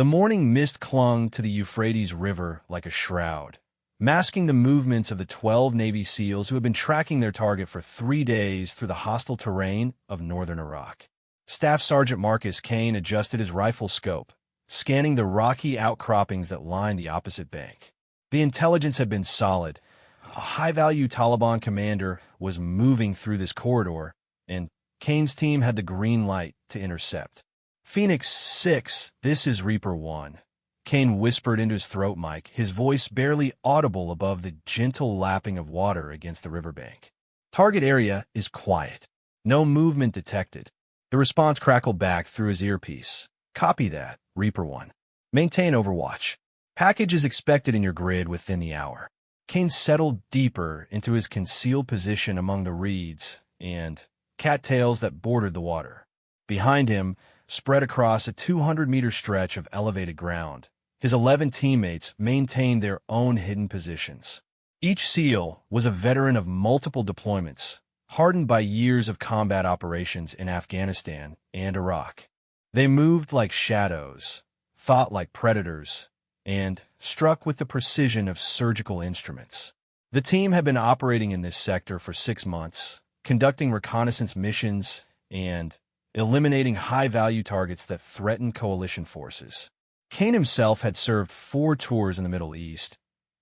The morning mist clung to the Euphrates River like a shroud, masking the movements of the 12 Navy SEALs who had been tracking their target for 3 days through the hostile terrain of northern Iraq. Staff Sergeant Marcus Kane adjusted his rifle scope, scanning the rocky outcroppings that lined the opposite bank. The intelligence had been solid. A high-value Taliban commander was moving through this corridor, and Kane's team had the green light to intercept. "Phoenix 6, this is Reaper 1. Kane whispered into his throat mic, his voice barely audible above the gentle lapping of water against the riverbank. "Target area is quiet. No movement detected." The response crackled back through his earpiece. "Copy that, Reaper 1. Maintain overwatch. Package is expected in your grid within the hour." Kane settled deeper into his concealed position among the reeds and cattails that bordered the water. Behind him, spread across a 200-meter stretch of elevated ground, his 11 teammates maintained their own hidden positions. Each SEAL was a veteran of multiple deployments, hardened by years of combat operations in Afghanistan and Iraq. They moved like shadows, thought like predators, and struck with the precision of surgical instruments. The team had been operating in this sector for 6 months, conducting reconnaissance missions and eliminating high-value targets that threatened coalition forces. Kane himself had served 4 tours in the Middle East,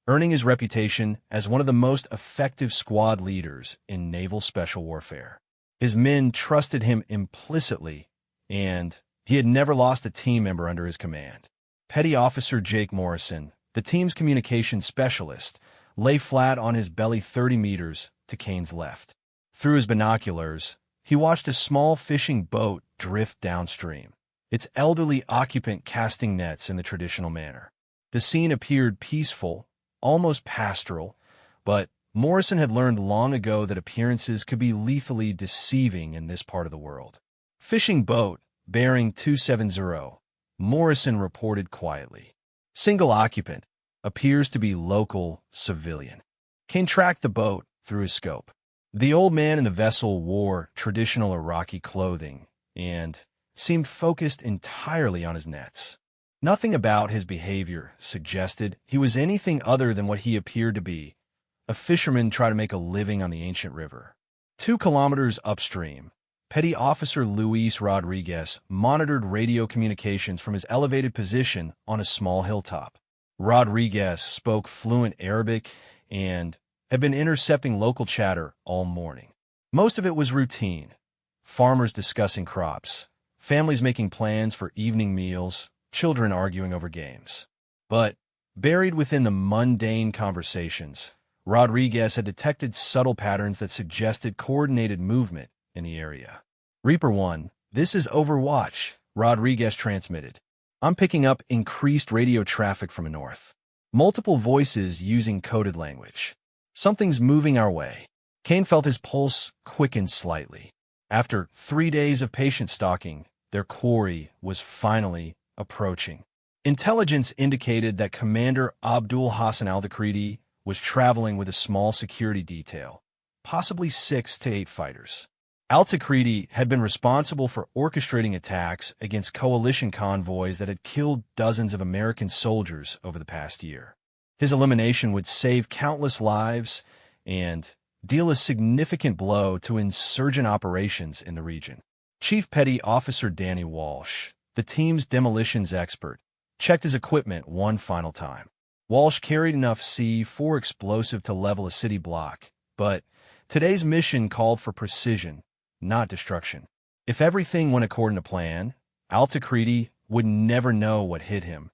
earning his reputation as one of the most effective squad leaders in naval special warfare. His men trusted him implicitly, and he had never lost a team member under his command. Petty Officer Jake Morrison, the team's communications specialist, lay flat on his belly 30 meters to Kane's left. Through his binoculars, he watched a small fishing boat drift downstream, its elderly occupant casting nets in the traditional manner. The scene appeared peaceful, almost pastoral, but Morrison had learned long ago that appearances could be lethally deceiving in this part of the world. "Fishing boat, bearing 270, Morrison reported quietly. "Single occupant, appears to be local civilian." Kane tracked the boat through his scope. The old man in the vessel wore traditional Iraqi clothing and seemed focused entirely on his nets. Nothing about his behavior suggested he was anything other than what he appeared to be, a fisherman trying to make a living on the ancient river. 2 kilometers upstream, Petty Officer Luis Rodriguez monitored radio communications from his elevated position on a small hilltop. Rodriguez spoke fluent Arabic and had been intercepting local chatter all morning. Most of it was routine: farmers discussing crops, families making plans for evening meals, children arguing over games. But buried within the mundane conversations, Rodriguez had detected subtle patterns that suggested coordinated movement in the area. "Reaper 1, this is Overwatch," Rodriguez transmitted. "I'm picking up increased radio traffic from the north. Multiple voices using coded language. Something's moving our way." Kane felt his pulse quicken slightly. After 3 days of patient stalking, their quarry was finally approaching. Intelligence indicated that Commander Abdul Hassan al-Dakridi was traveling with a small security detail, possibly 6 to 8 fighters. Al-Takridi had been responsible for orchestrating attacks against coalition convoys that had killed dozens of American soldiers over the past year. His elimination would save countless lives and deal a significant blow to insurgent operations in the region. Chief Petty Officer Danny Walsh, the team's demolitions expert, checked his equipment one final time. Walsh carried enough C4 explosive to level a city block, but today's mission called for precision, not destruction. If everything went according to plan, Al-Takridi would never know what hit him,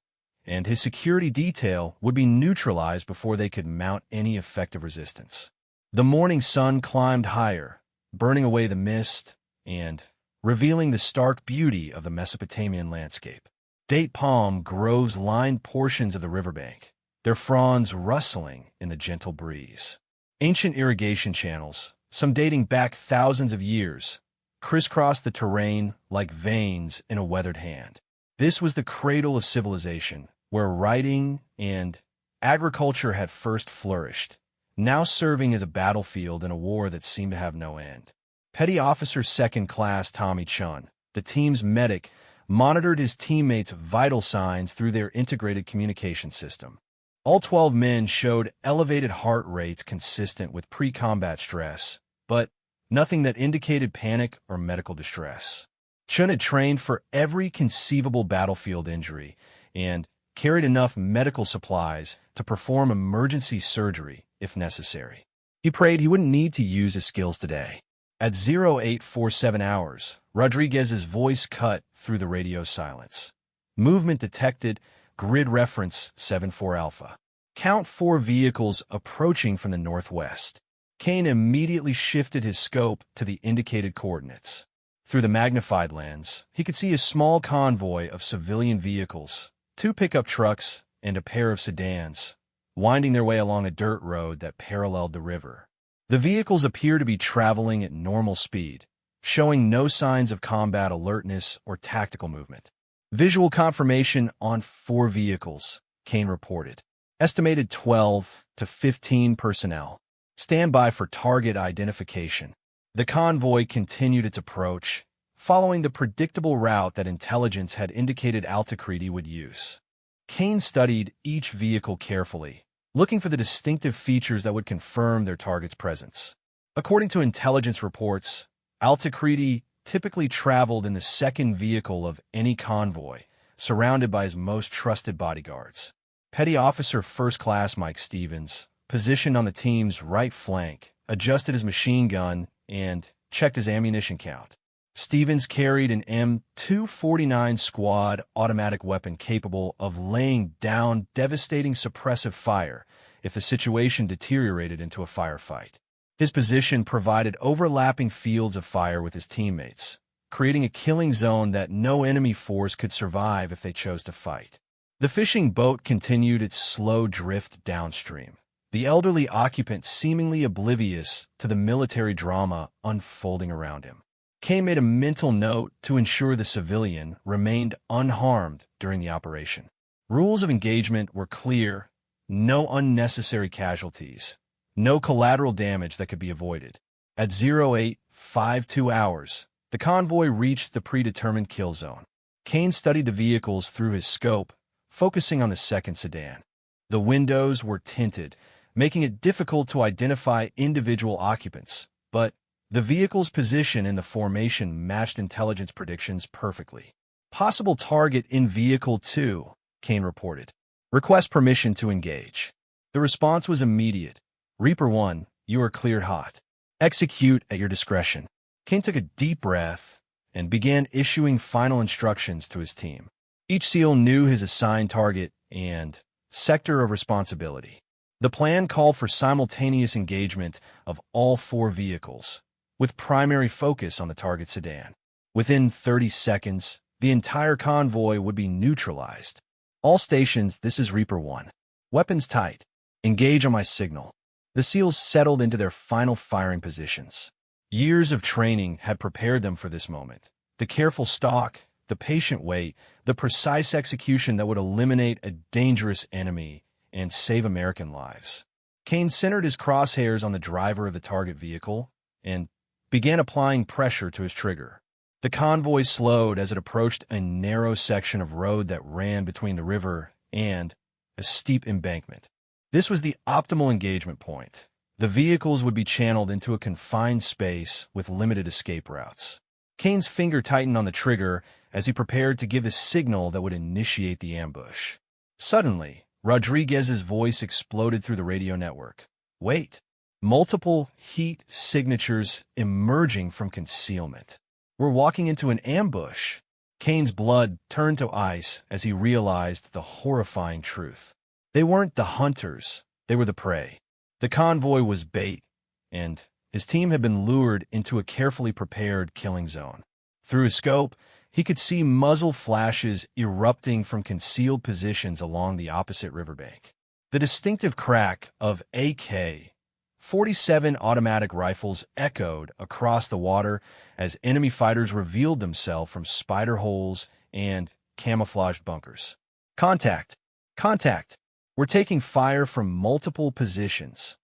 and his security detail would be neutralized before they could mount any effective resistance. The morning sun climbed higher, burning away the mist and revealing the stark beauty of the Mesopotamian landscape. Date palm groves lined portions of the riverbank, their fronds rustling in the gentle breeze. Ancient irrigation channels, some dating back thousands of years, crisscrossed the terrain like veins in a weathered hand. This was the cradle of civilization, where writing and agriculture had first flourished, now serving as a battlefield in a war that seemed to have no end. Petty Officer Second Class Tommy Chun, the team's medic, monitored his teammates' vital signs through their integrated communication system. All 12 men showed elevated heart rates consistent with pre-combat stress, but nothing that indicated panic or medical distress. Chun had trained for every conceivable battlefield injury and carried enough medical supplies to perform emergency surgery if necessary. He prayed he wouldn't need to use his skills today. At 0847 hours, Rodriguez's voice cut through the radio silence. Movement detected, grid reference 74 Alpha. Count 4 vehicles approaching from the northwest. Kane immediately shifted his scope to the indicated coordinates. Through the magnified lens, he could see a small convoy of civilian vehicles, 2 pickup trucks and a pair of sedans, winding their way along a dirt road that paralleled the river. The vehicles appear to be traveling at normal speed, showing no signs of combat alertness or tactical movement. Visual confirmation on 4 vehicles, Kane reported. Estimated 12 to 15 personnel. Stand by for target identification. The convoy continued its approach, following the predictable route that intelligence had indicated Altacrete would use. Kane studied each vehicle carefully, looking for the distinctive features that would confirm their target's presence. According to intelligence reports, Altacrete typically traveled in the second vehicle of any convoy, surrounded by his most trusted bodyguards. Petty Officer First Class Mike Stevens, positioned on the team's right flank, adjusted his machine gun and checked his ammunition count. Stevens carried an M249 squad automatic weapon capable of laying down devastating suppressive fire if the situation deteriorated into a firefight. His position provided overlapping fields of fire with his teammates, creating a killing zone that no enemy force could survive if they chose to fight. The fishing boat continued its slow drift downstream, the elderly occupant seemingly oblivious to the military drama unfolding around him. Kane made a mental note to ensure the civilian remained unharmed during the operation. Rules of engagement were clear: no unnecessary casualties, no collateral damage that could be avoided. At 0852 hours, the convoy reached the predetermined kill zone. Kane studied the vehicles through his scope, focusing on the second sedan. The windows were tinted, making it difficult to identify individual occupants, but the vehicle's position in the formation matched intelligence predictions perfectly. Possible target in Vehicle 2, Kane reported. Request permission to engage. The response was immediate. Reaper 1, you are cleared hot. Execute at your discretion. Kane took a deep breath and began issuing final instructions to his team. Each SEAL knew his assigned target and sector of responsibility. The plan called for simultaneous engagement of all 4 vehicles, with primary focus on the target sedan. Within 30 seconds, the entire convoy would be neutralized. All stations, this is Reaper 1. Weapons tight. Engage on my signal. The SEALs settled into their final firing positions. Years of training had prepared them for this moment. The careful stalk, the patient wait, the precise execution that would eliminate a dangerous enemy and save American lives. Kane centered his crosshairs on the driver of the target vehicle and began applying pressure to his trigger. The convoy slowed as it approached a narrow section of road that ran between the river and a steep embankment. This was the optimal engagement point. The vehicles would be channeled into a confined space with limited escape routes. Kane's finger tightened on the trigger as he prepared to give the signal that would initiate the ambush. Suddenly, Rodriguez's voice exploded through the radio network. Wait! Multiple heat signatures emerging from concealment. We're walking into an ambush. Kane's blood turned to ice as he realized the horrifying truth. They weren't the hunters, they were the prey. The convoy was bait, and his team had been lured into a carefully prepared killing zone. Through his scope, he could see muzzle flashes erupting from concealed positions along the opposite riverbank. The distinctive crack of AK-47 automatic rifles echoed across the water as enemy fighters revealed themselves from spider holes and camouflaged bunkers. Contact! Contact! We're taking fire from multiple positions.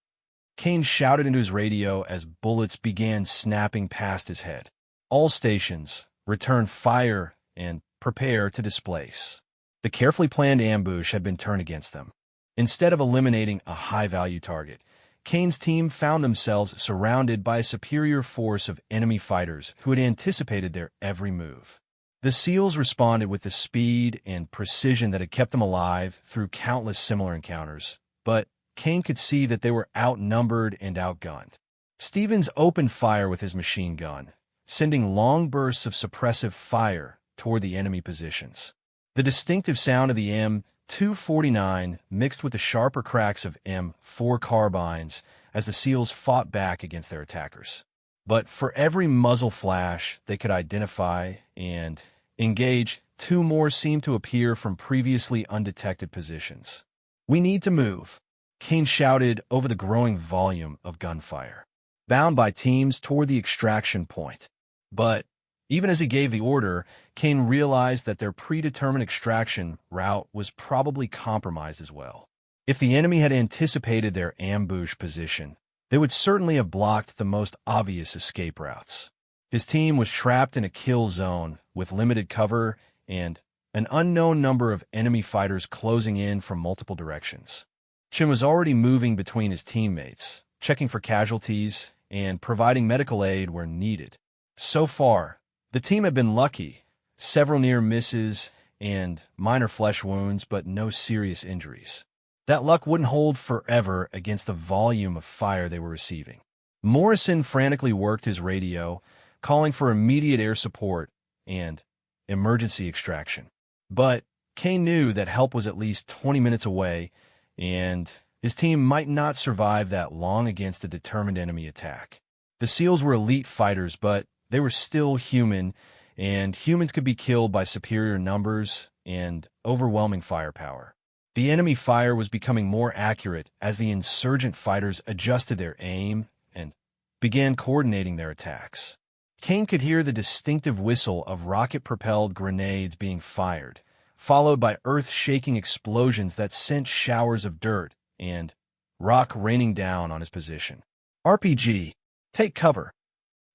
Kane shouted into his radio as bullets began snapping past his head. All stations, return fire and prepare to displace. The carefully planned ambush had been turned against them. Instead of eliminating a high-value target, Kane's team found themselves surrounded by a superior force of enemy fighters who had anticipated their every move. The SEALs responded with the speed and precision that had kept them alive through countless similar encounters, but Kane could see that they were outnumbered and outgunned. Stevens opened fire with his machine gun, sending long bursts of suppressive fire toward the enemy positions. The distinctive sound of the M249 mixed with the sharper cracks of M4 carbines as the SEALs fought back against their attackers. But for every muzzle flash they could identify and engage, two more seemed to appear from previously undetected positions. "We need to move," Kane shouted over the growing volume of gunfire, bound by teams toward the extraction point. But even as he gave the order, Kane realized that their predetermined extraction route was probably compromised as well. If the enemy had anticipated their ambush position, they would certainly have blocked the most obvious escape routes. His team was trapped in a kill zone with limited cover and an unknown number of enemy fighters closing in from multiple directions. Chin was already moving between his teammates, checking for casualties and providing medical aid where needed. So far, the team had been lucky, several near misses and minor flesh wounds, but no serious injuries. That luck wouldn't hold forever against the volume of fire they were receiving. Morrison frantically worked his radio, calling for immediate air support and emergency extraction. But Kane knew that help was at least 20 minutes away, and his team might not survive that long against a determined enemy attack. The SEALs were elite fighters, but they were still human, and humans could be killed by superior numbers and overwhelming firepower. The enemy fire was becoming more accurate as the insurgent fighters adjusted their aim and began coordinating their attacks. Kane could hear the distinctive whistle of rocket-propelled grenades being fired, followed by earth-shaking explosions that sent showers of dirt and rock raining down on his position. "RPG, take cover,"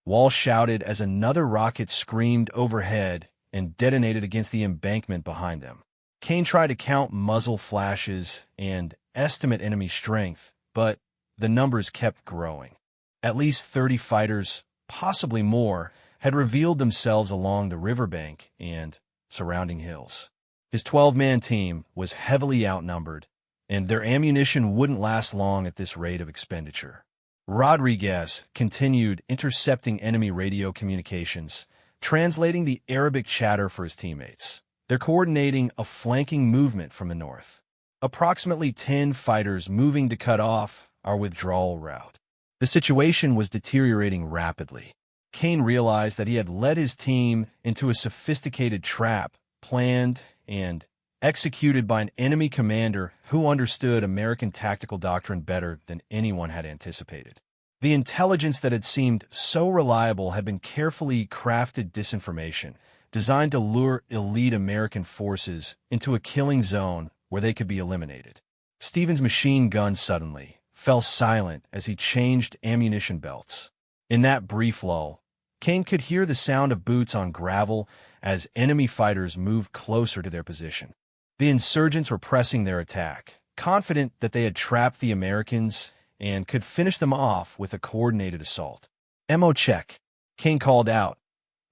Walsh shouted as another rocket screamed overhead and detonated against the embankment behind them. Kane tried to count muzzle flashes and estimate enemy strength, but the numbers kept growing. At least 30 fighters, possibly more, had revealed themselves along the riverbank and surrounding hills. His 12-man team was heavily outnumbered, and their ammunition wouldn't last long at this rate of expenditure. Rodriguez continued intercepting enemy radio communications, translating the Arabic chatter for his teammates. They're coordinating a flanking movement from the north. Approximately 10 fighters moving to cut off our withdrawal route. The situation was deteriorating rapidly. Kane realized that he had led his team into a sophisticated trap, planned and executed by an enemy commander who understood American tactical doctrine better than anyone had anticipated. The intelligence that had seemed so reliable had been carefully crafted disinformation, designed to lure elite American forces into a killing zone where they could be eliminated. Stevens' machine gun suddenly fell silent as he changed ammunition belts. In that brief lull, Kane could hear the sound of boots on gravel as enemy fighters moved closer to their position. The insurgents were pressing their attack, confident that they had trapped the Americans and could finish them off with a coordinated assault. "Ammo check," Kane called out,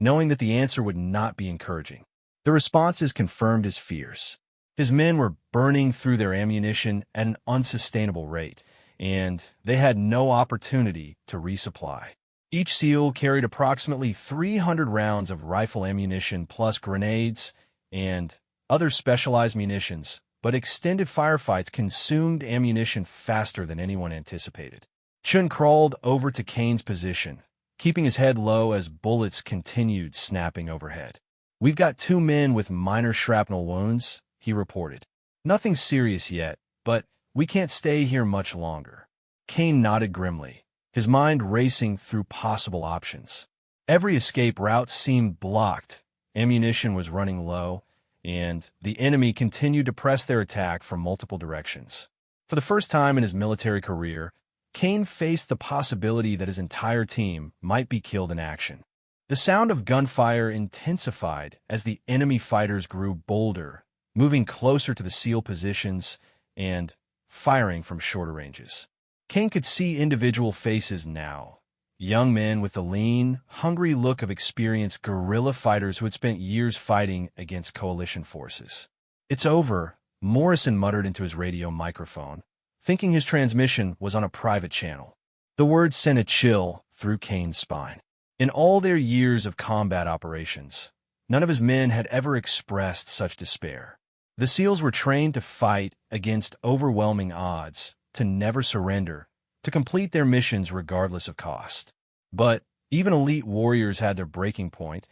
knowing that the answer would not be encouraging. The responses confirmed his fears. His men were burning through their ammunition at an unsustainable rate, and they had no opportunity to resupply. Each SEAL carried approximately 300 rounds of rifle ammunition plus grenades and other specialized munitions, but extended firefights consumed ammunition faster than anyone anticipated. Chun crawled over to Kane's position, keeping his head low as bullets continued snapping overhead. "We've got 2 men with minor shrapnel wounds," he reported. "Nothing serious yet, but we can't stay here much longer." Kane nodded grimly, his mind racing through possible options. Every escape route seemed blocked, ammunition was running low, and the enemy continued to press their attack from multiple directions. For the first time in his military career, Kane faced the possibility that his entire team might be killed in action. The sound of gunfire intensified as the enemy fighters grew bolder, moving closer to the SEAL positions and firing from shorter ranges. Kane could see individual faces now. Young men with the lean, hungry look of experienced guerrilla fighters who had spent years fighting against coalition forces. "It's over," Morrison muttered into his radio microphone, thinking his transmission was on a private channel. The words sent a chill through Kane's spine. In all their years of combat operations, none of his men had ever expressed such despair. The SEALs were trained to fight against overwhelming odds, to never surrender, to complete their missions regardless of cost. But even elite warriors had their breaking point,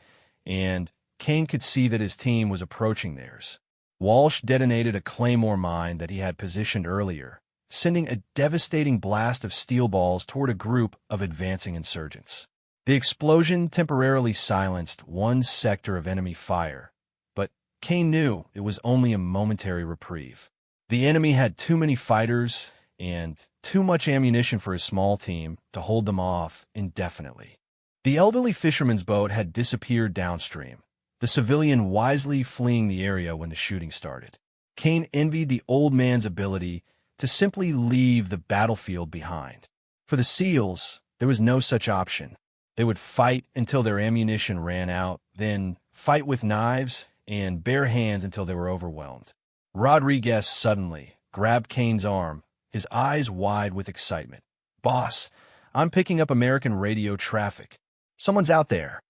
and Kane could see that his team was approaching theirs. Walsh detonated a claymore mine that he had positioned earlier, sending a devastating blast of steel balls toward a group of advancing insurgents. The explosion temporarily silenced one sector of enemy fire, but Kane knew it was only a momentary reprieve. The enemy had too many fighters and too much ammunition for his small team to hold them off indefinitely. The elderly fisherman's boat had disappeared downstream, the civilian wisely fleeing the area when the shooting started. Kane envied the old man's ability to simply leave the battlefield behind. For the SEALs, there was no such option. They would fight until their ammunition ran out, then fight with knives and bare hands until they were overwhelmed. Rodriguez suddenly grabbed Kane's arm, his eyes wide with excitement. "Boss, I'm picking up American radio traffic. Someone's out there."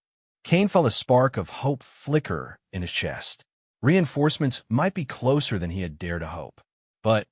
Kane felt a spark of hope flicker in his chest. Reinforcements might be closer than he had dared to hope. But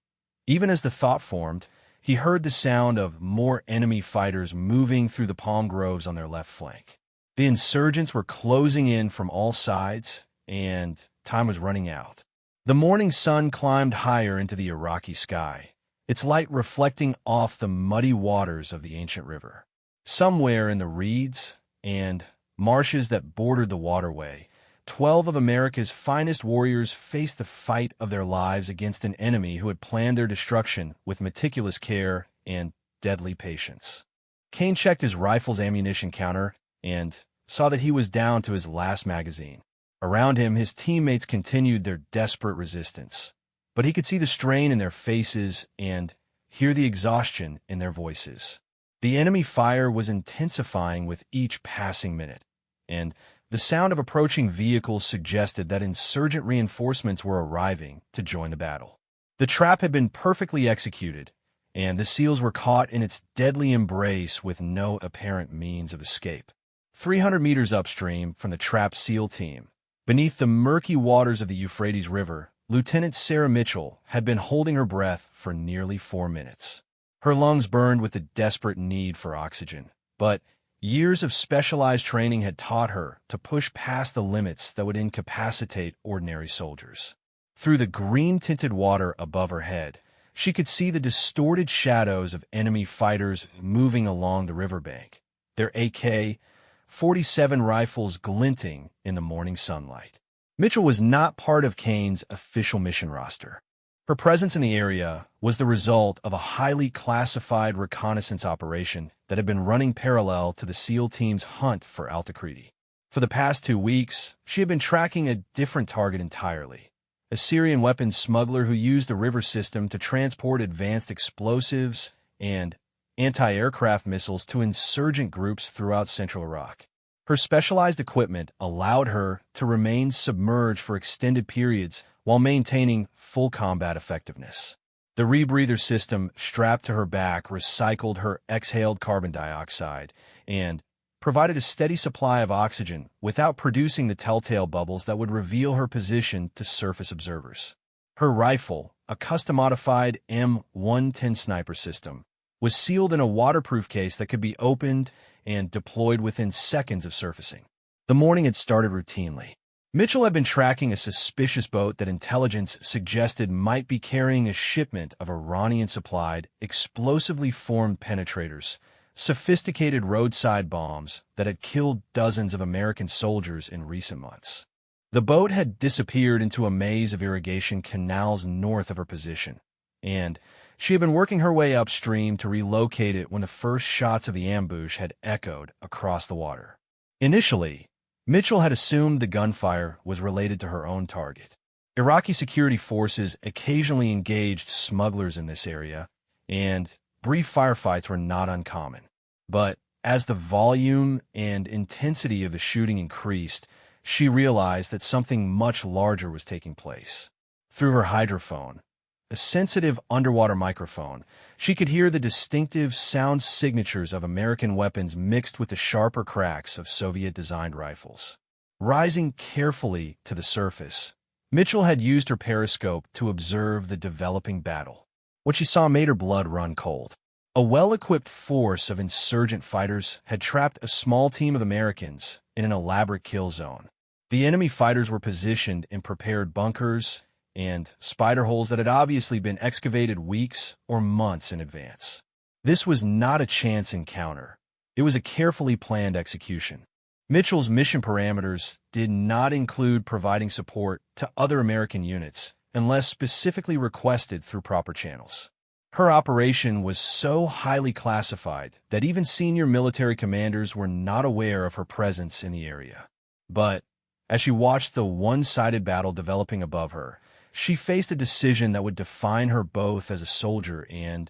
even as the thought formed, he heard the sound of more enemy fighters moving through the palm groves on their left flank. The insurgents were closing in from all sides, and time was running out. The morning sun climbed higher into the Iraqi sky, its light reflecting off the muddy waters of the ancient river. Somewhere in the reeds and marshes that bordered the waterway, 12 of America's finest warriors faced the fight of their lives against an enemy who had planned their destruction with meticulous care and deadly patience. Kane checked his rifle's ammunition counter and saw that he was down to his last magazine. Around him, his teammates continued their desperate resistance, but he could see the strain in their faces and hear the exhaustion in their voices. The enemy fire was intensifying with each passing minute, and the sound of approaching vehicles suggested that insurgent reinforcements were arriving to join the battle. The trap had been perfectly executed, and the SEALs were caught in its deadly embrace with no apparent means of escape. 300 meters upstream from the trapped SEAL team, beneath the murky waters of the Euphrates River, Lieutenant Sarah Mitchell had been holding her breath for nearly 4 minutes. Her lungs burned with the desperate need for oxygen, but years of specialized training had taught her to push past the limits that would incapacitate ordinary soldiers. Through the green-tinted water above her head, she could see the distorted shadows of enemy fighters moving along the riverbank, their AK-47 rifles glinting in the morning sunlight. Mitchell was not part of Kane's official mission roster. Her presence in the area was the result of a highly classified reconnaissance operation that had been running parallel to the SEAL team's hunt for Al-Takriti. For the past 2 weeks, she had been tracking a different target entirely, a Syrian weapons smuggler who used the river system to transport advanced explosives and anti-aircraft missiles to insurgent groups throughout central Iraq. Her specialized equipment allowed her to remain submerged for extended periods while maintaining full combat effectiveness. The rebreather system strapped to her back recycled her exhaled carbon dioxide and provided a steady supply of oxygen without producing the telltale bubbles that would reveal her position to surface observers. Her rifle, a custom-modified M110 sniper system, was sealed in a waterproof case that could be opened and deployed within seconds of surfacing. The morning had started routinely. Mitchell had been tracking a suspicious boat that intelligence suggested might be carrying a shipment of Iranian-supplied, explosively formed penetrators, sophisticated roadside bombs that had killed dozens of American soldiers in recent months. The boat had disappeared into a maze of irrigation canals north of her position, and she had been working her way upstream to relocate it when the first shots of the ambush had echoed across the water. Initially, Mitchell had assumed the gunfire was related to her own target. Iraqi security forces occasionally engaged smugglers in this area, and brief firefights were not uncommon. But as the volume and intensity of the shooting increased, she realized that something much larger was taking place. Through her hydrophone, a sensitive underwater microphone, she could hear the distinctive sound signatures of American weapons mixed with the sharper cracks of Soviet-designed rifles. Rising carefully to the surface, Mitchell had used her periscope to observe the developing battle. What she saw made her blood run cold. A well-equipped force of insurgent fighters had trapped a small team of Americans in an elaborate kill zone. The enemy fighters were positioned in prepared bunkers and spider holes that had obviously been excavated weeks or months in advance. This was not a chance encounter. It was a carefully planned execution. Mitchell's mission parameters did not include providing support to other American units unless specifically requested through proper channels. Her operation was so highly classified that even senior military commanders were not aware of her presence in the area. But as she watched the one-sided battle developing above her, she faced a decision that would define her both as a soldier and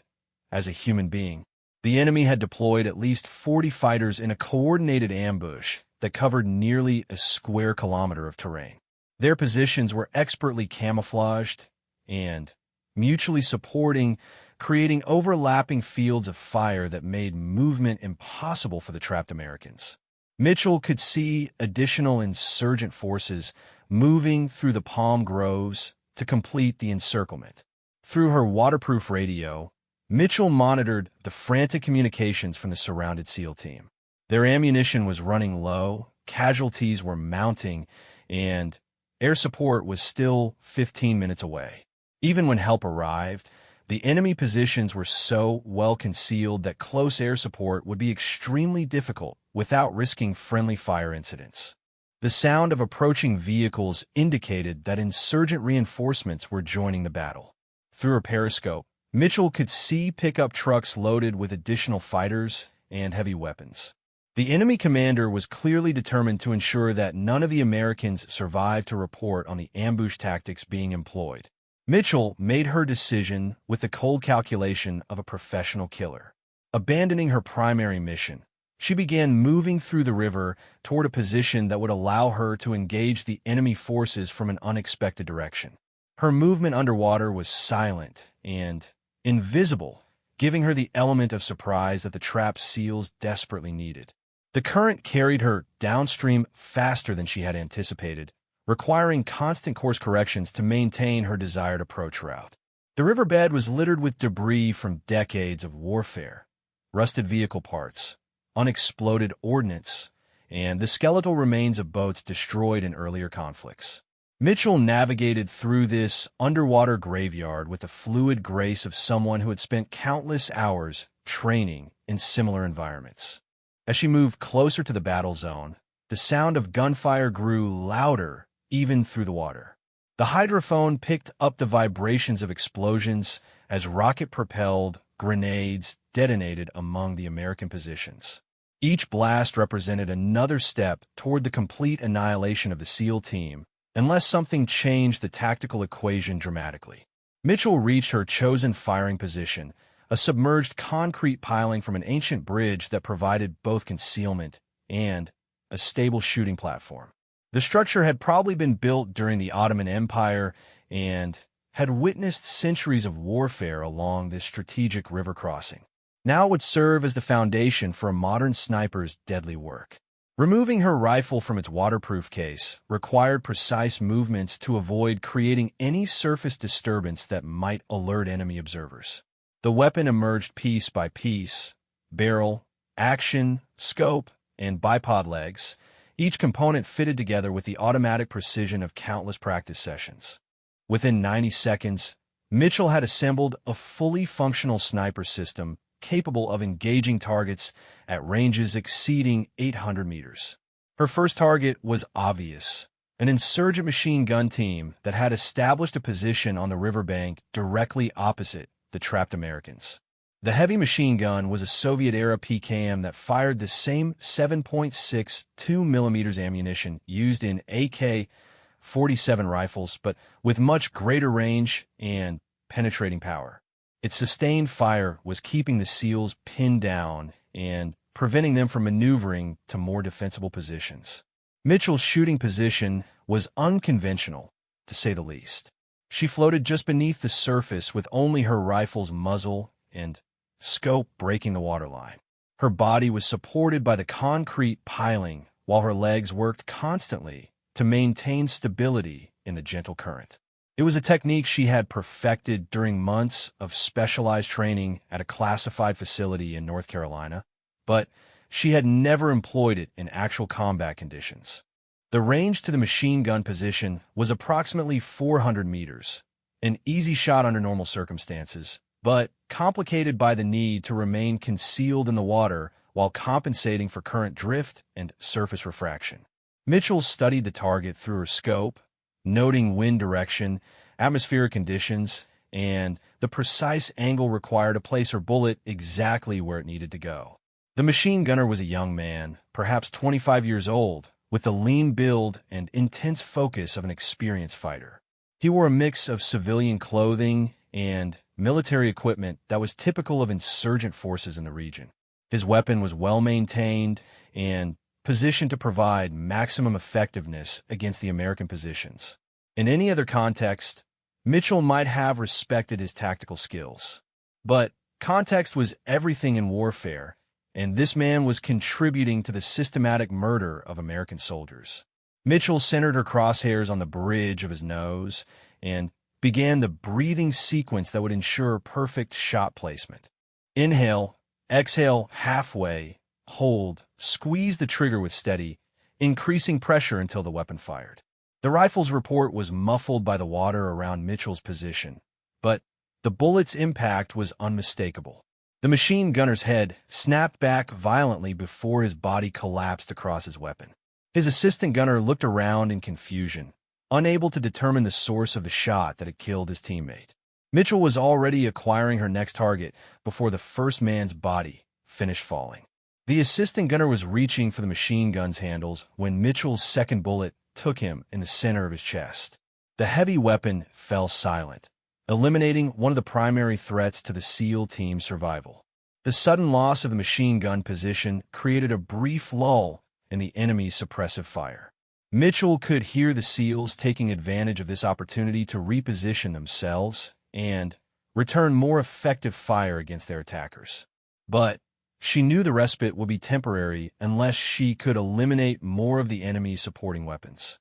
as a human being. The enemy had deployed at least 40 fighters in a coordinated ambush that covered nearly a square kilometer of terrain. Their positions were expertly camouflaged and mutually supporting, creating overlapping fields of fire that made movement impossible for the trapped Americans. Mitchell could see additional insurgent forces moving through the palm groves to complete the encirclement. Through her waterproof radio, Mitchell monitored the frantic communications from the surrounded SEAL team. Their ammunition was running low, casualties were mounting, and air support was still 15 minutes away. Even when help arrived, the enemy positions were so well concealed that close air support would be extremely difficult without risking friendly fire incidents. The sound of approaching vehicles indicated that insurgent reinforcements were joining the battle. Through her periscope, Mitchell could see pickup trucks loaded with additional fighters and heavy weapons. The enemy commander was clearly determined to ensure that none of the Americans survived to report on the ambush tactics being employed. Mitchell made her decision with the cold calculation of a professional killer. Abandoning her primary mission, she began moving through the river toward a position that would allow her to engage the enemy forces from an unexpected direction. Her movement underwater was silent and invisible, giving her the element of surprise that the trapped SEALs desperately needed. The current carried her downstream faster than she had anticipated, requiring constant course corrections to maintain her desired approach route. The riverbed was littered with debris from decades of warfare, rusted vehicle parts, unexploded ordnance, and the skeletal remains of boats destroyed in earlier conflicts. Mitchell navigated through this underwater graveyard with the fluid grace of someone who had spent countless hours training in similar environments. As she moved closer to the battle zone, the sound of gunfire grew louder even through the water. The hydrophone picked up the vibrations of explosions as rocket-propelled grenades detonated among the American positions. Each blast represented another step toward the complete annihilation of the SEAL team, unless something changed the tactical equation dramatically. Mitchell reached her chosen firing position, a submerged concrete piling from an ancient bridge that provided both concealment and a stable shooting platform. The structure had probably been built during the Ottoman Empire and had witnessed centuries of warfare along this strategic river crossing. Now it would serve as the foundation for a modern sniper's deadly work. Removing her rifle from its waterproof case required precise movements to avoid creating any surface disturbance that might alert enemy observers. The weapon emerged piece by piece: barrel, action, scope, and bipod legs, each component fitted together with the automatic precision of countless practice sessions. Within 90 seconds, Mitchell had assembled a fully functional sniper system capable of engaging targets at ranges exceeding 800 meters. Her first target was obvious: an insurgent machine gun team that had established a position on the riverbank directly opposite the trapped Americans. The heavy machine gun was a Soviet-era PKM that fired the same 7.62 millimeters ammunition used in AK-47 rifles, but with much greater range and penetrating power. Its sustained fire was keeping the SEALs pinned down and preventing them from maneuvering to more defensible positions. Mitchell's shooting position was unconventional, to say the least. She floated just beneath the surface with only her rifle's muzzle and scope breaking the waterline. Her body was supported by the concrete piling while her legs worked constantly to maintain stability in the gentle current. It was a technique she had perfected during months of specialized training at a classified facility in North Carolina, but she had never employed it in actual combat conditions. The range to the machine gun position was approximately 400 meters, an easy shot under normal circumstances, but complicated by the need to remain concealed in the water while compensating for current drift and surface refraction. Mitchell studied the target through her scope, noting wind direction, atmospheric conditions, and the precise angle required to place her bullet exactly where it needed to go. The machine gunner was a young man, perhaps 25 years old, with the lean build and intense focus of an experienced fighter. He wore a mix of civilian clothing and military equipment that was typical of insurgent forces in the region. His weapon was well-maintained and positioned to provide maximum effectiveness against the American positions. In any other context, Mitchell might have respected his tactical skills. But context was everything in warfare, and this man was contributing to the systematic murder of American soldiers. Mitchell centered her crosshairs on the bridge of his nose and began the breathing sequence that would ensure perfect shot placement. Inhale, exhale halfway, hold, squeeze the trigger with steady, increasing pressure until the weapon fired. The rifle's report was muffled by the water around Mitchell's position, but the bullet's impact was unmistakable. The machine gunner's head snapped back violently before his body collapsed across his weapon. His assistant gunner looked around in confusion, unable to determine the source of the shot that had killed his teammate. Mitchell was already acquiring her next target before the first man's body finished falling. The assistant gunner was reaching for the machine gun's handles when Mitchell's second bullet took him in the center of his chest. The heavy weapon fell silent, eliminating one of the primary threats to the SEAL team's survival. The sudden loss of the machine gun position created a brief lull in the enemy's suppressive fire. Mitchell could hear the SEALs taking advantage of this opportunity to reposition themselves and return more effective fire against their attackers. But she knew the respite would be temporary unless she could eliminate more of the enemy's supporting weapons.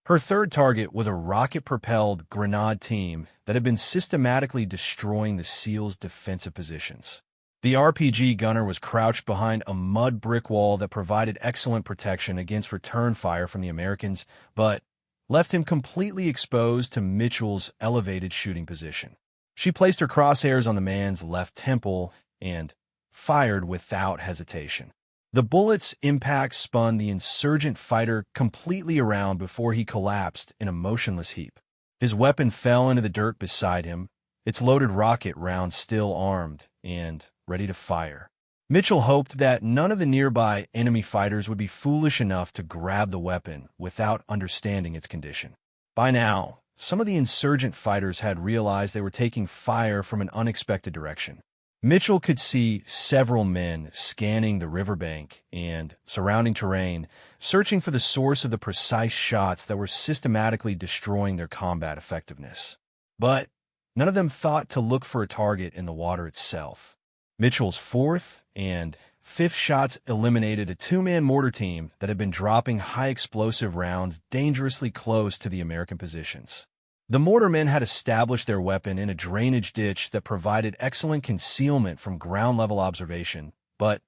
Her third target was a rocket-propelled grenade team that had been systematically destroying the SEALs' defensive positions. The RPG gunner was crouched behind a mud brick wall that provided excellent protection against return fire from the Americans, but left him completely exposed to Mitchell's elevated shooting position. She placed her crosshairs on the man's left temple and fired without hesitation. The bullet's impact spun the insurgent fighter completely around before he collapsed in a motionless heap. His weapon fell into the dirt beside him, its loaded rocket round still armed and ready to fire. Mitchell hoped that none of the nearby enemy fighters would be foolish enough to grab the weapon without understanding its condition. By now, some of the insurgent fighters had realized they were taking fire from an unexpected direction. Mitchell could see several men scanning the riverbank and surrounding terrain, searching for the source of the precise shots that were systematically destroying their combat effectiveness. But none of them thought to look for a target in the water itself. Mitchell's fourth and fifth shots eliminated a two-man mortar team that had been dropping high-explosive rounds dangerously close to the American positions. The mortarmen had established their weapon in a drainage ditch that provided excellent concealment from ground-level observation, but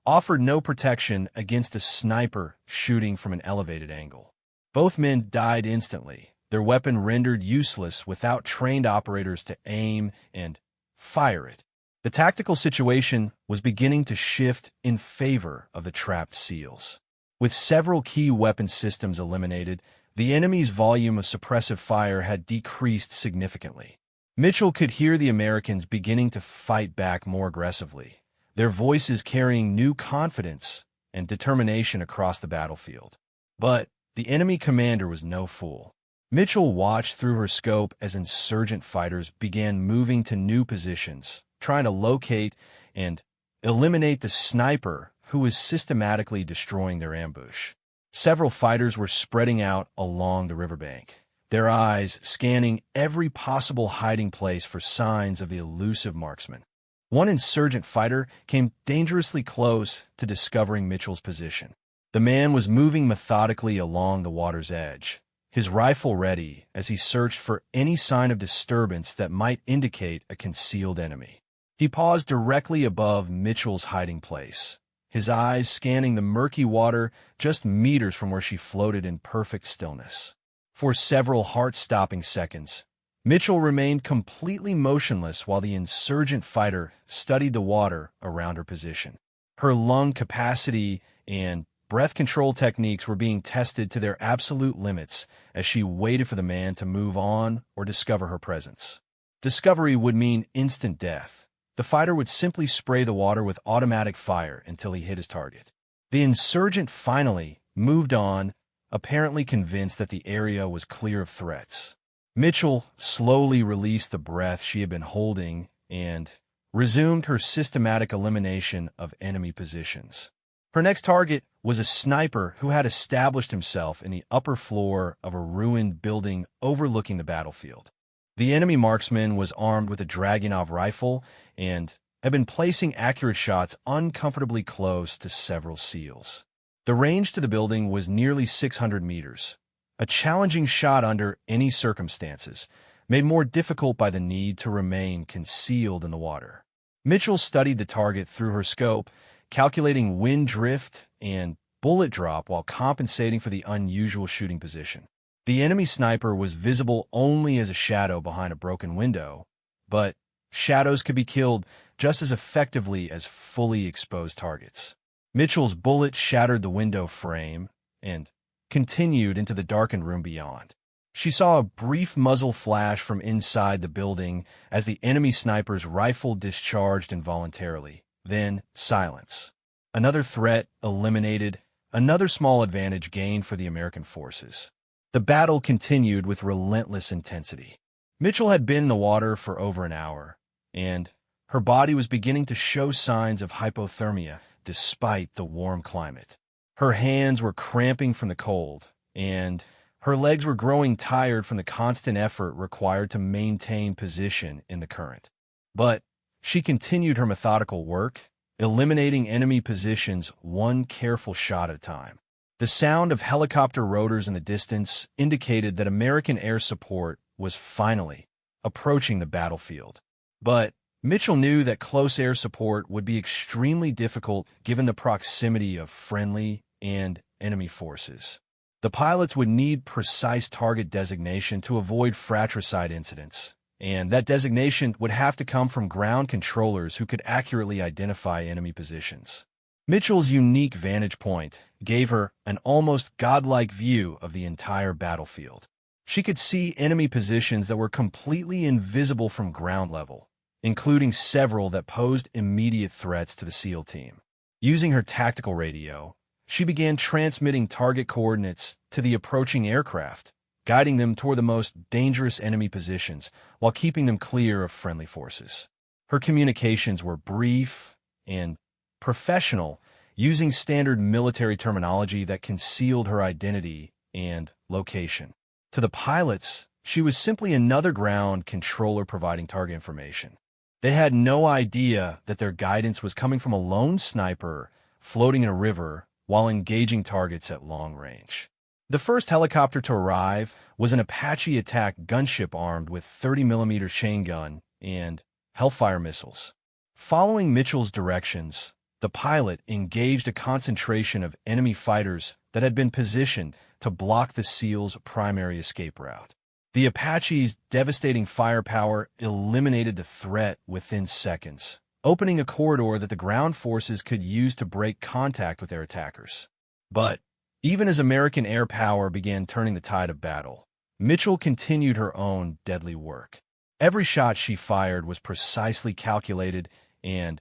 offered no protection against a sniper shooting from an elevated angle. Both men died instantly, their weapon rendered useless without trained operators to aim and fire it. The tactical situation was beginning to shift in favor of the trapped SEALs. With several key weapon systems eliminated, the enemy's volume of suppressive fire had decreased significantly. Mitchell could hear the Americans beginning to fight back more aggressively, their voices carrying new confidence and determination across the battlefield. But the enemy commander was no fool. Mitchell watched through her scope as insurgent fighters began moving to new positions, trying to locate and eliminate the sniper who was systematically destroying their ambush. Several fighters were spreading out along the riverbank, their eyes scanning every possible hiding place for signs of the elusive marksman. One insurgent fighter came dangerously close to discovering Mitchell's position. The man was moving methodically along the water's edge, his rifle ready as he searched for any sign of disturbance that might indicate a concealed enemy. He paused directly above Mitchell's hiding place, his eyes scanning the murky water just meters from where she floated in perfect stillness. For several heart-stopping seconds, Mitchell remained completely motionless while the insurgent fighter studied the water around her position. Her lung capacity and breath control techniques were being tested to their absolute limits as she waited for the man to move on or discover her presence. Discovery would mean instant death. The fighter would simply spray the water with automatic fire until he hit his target. The insurgent finally moved on, apparently convinced that the area was clear of threats. Mitchell slowly released the breath she had been holding and resumed her systematic elimination of enemy positions. Her next target was a sniper who had established himself in the upper floor of a ruined building overlooking the battlefield. The enemy marksman was armed with a Dragunov rifle and had been placing accurate shots uncomfortably close to several SEALs. The range to the building was nearly 600 meters, a challenging shot under any circumstances, made more difficult by the need to remain concealed in the water. Mitchell studied the target through her scope, calculating wind drift and bullet drop while compensating for the unusual shooting position. The enemy sniper was visible only as a shadow behind a broken window, but shadows could be killed just as effectively as fully exposed targets. Mitchell's bullet shattered the window frame and continued into the darkened room beyond. She saw a brief muzzle flash from inside the building as the enemy sniper's rifle discharged involuntarily. Then silence. Another threat eliminated, another small advantage gained for the American forces. The battle continued with relentless intensity. Mitchell had been in the water for over an hour, and her body was beginning to show signs of hypothermia despite the warm climate. Her hands were cramping from the cold, and her legs were growing tired from the constant effort required to maintain position in the current. But she continued her methodical work, eliminating enemy positions one careful shot at a time. The sound of helicopter rotors in the distance indicated that American air support was finally approaching the battlefield. But Mitchell knew that close air support would be extremely difficult given the proximity of friendly and enemy forces. The pilots would need precise target designation to avoid fratricide incidents, and that designation would have to come from ground controllers who could accurately identify enemy positions. Mitchell's unique vantage point gave her an almost godlike view of the entire battlefield. She could see enemy positions that were completely invisible from ground level, including several that posed immediate threats to the SEAL team. Using her tactical radio, she began transmitting target coordinates to the approaching aircraft, guiding them toward the most dangerous enemy positions while keeping them clear of friendly forces. Her communications were brief and professional, using standard military terminology that concealed her identity and location. To the pilots, she was simply another ground controller providing target information. They had no idea that their guidance was coming from a lone sniper floating in a river while engaging targets at long range. The first helicopter to arrive was an Apache attack gunship armed with 30mm chain gun and Hellfire missiles. Following Mitchell's directions, the pilot engaged a concentration of enemy fighters that had been positioned to block the SEALs' primary escape route. The Apache's devastating firepower eliminated the threat within seconds, opening a corridor that the ground forces could use to break contact with their attackers. But even as American air power began turning the tide of battle, Mitchell continued her own deadly work. Every shot she fired was precisely calculated and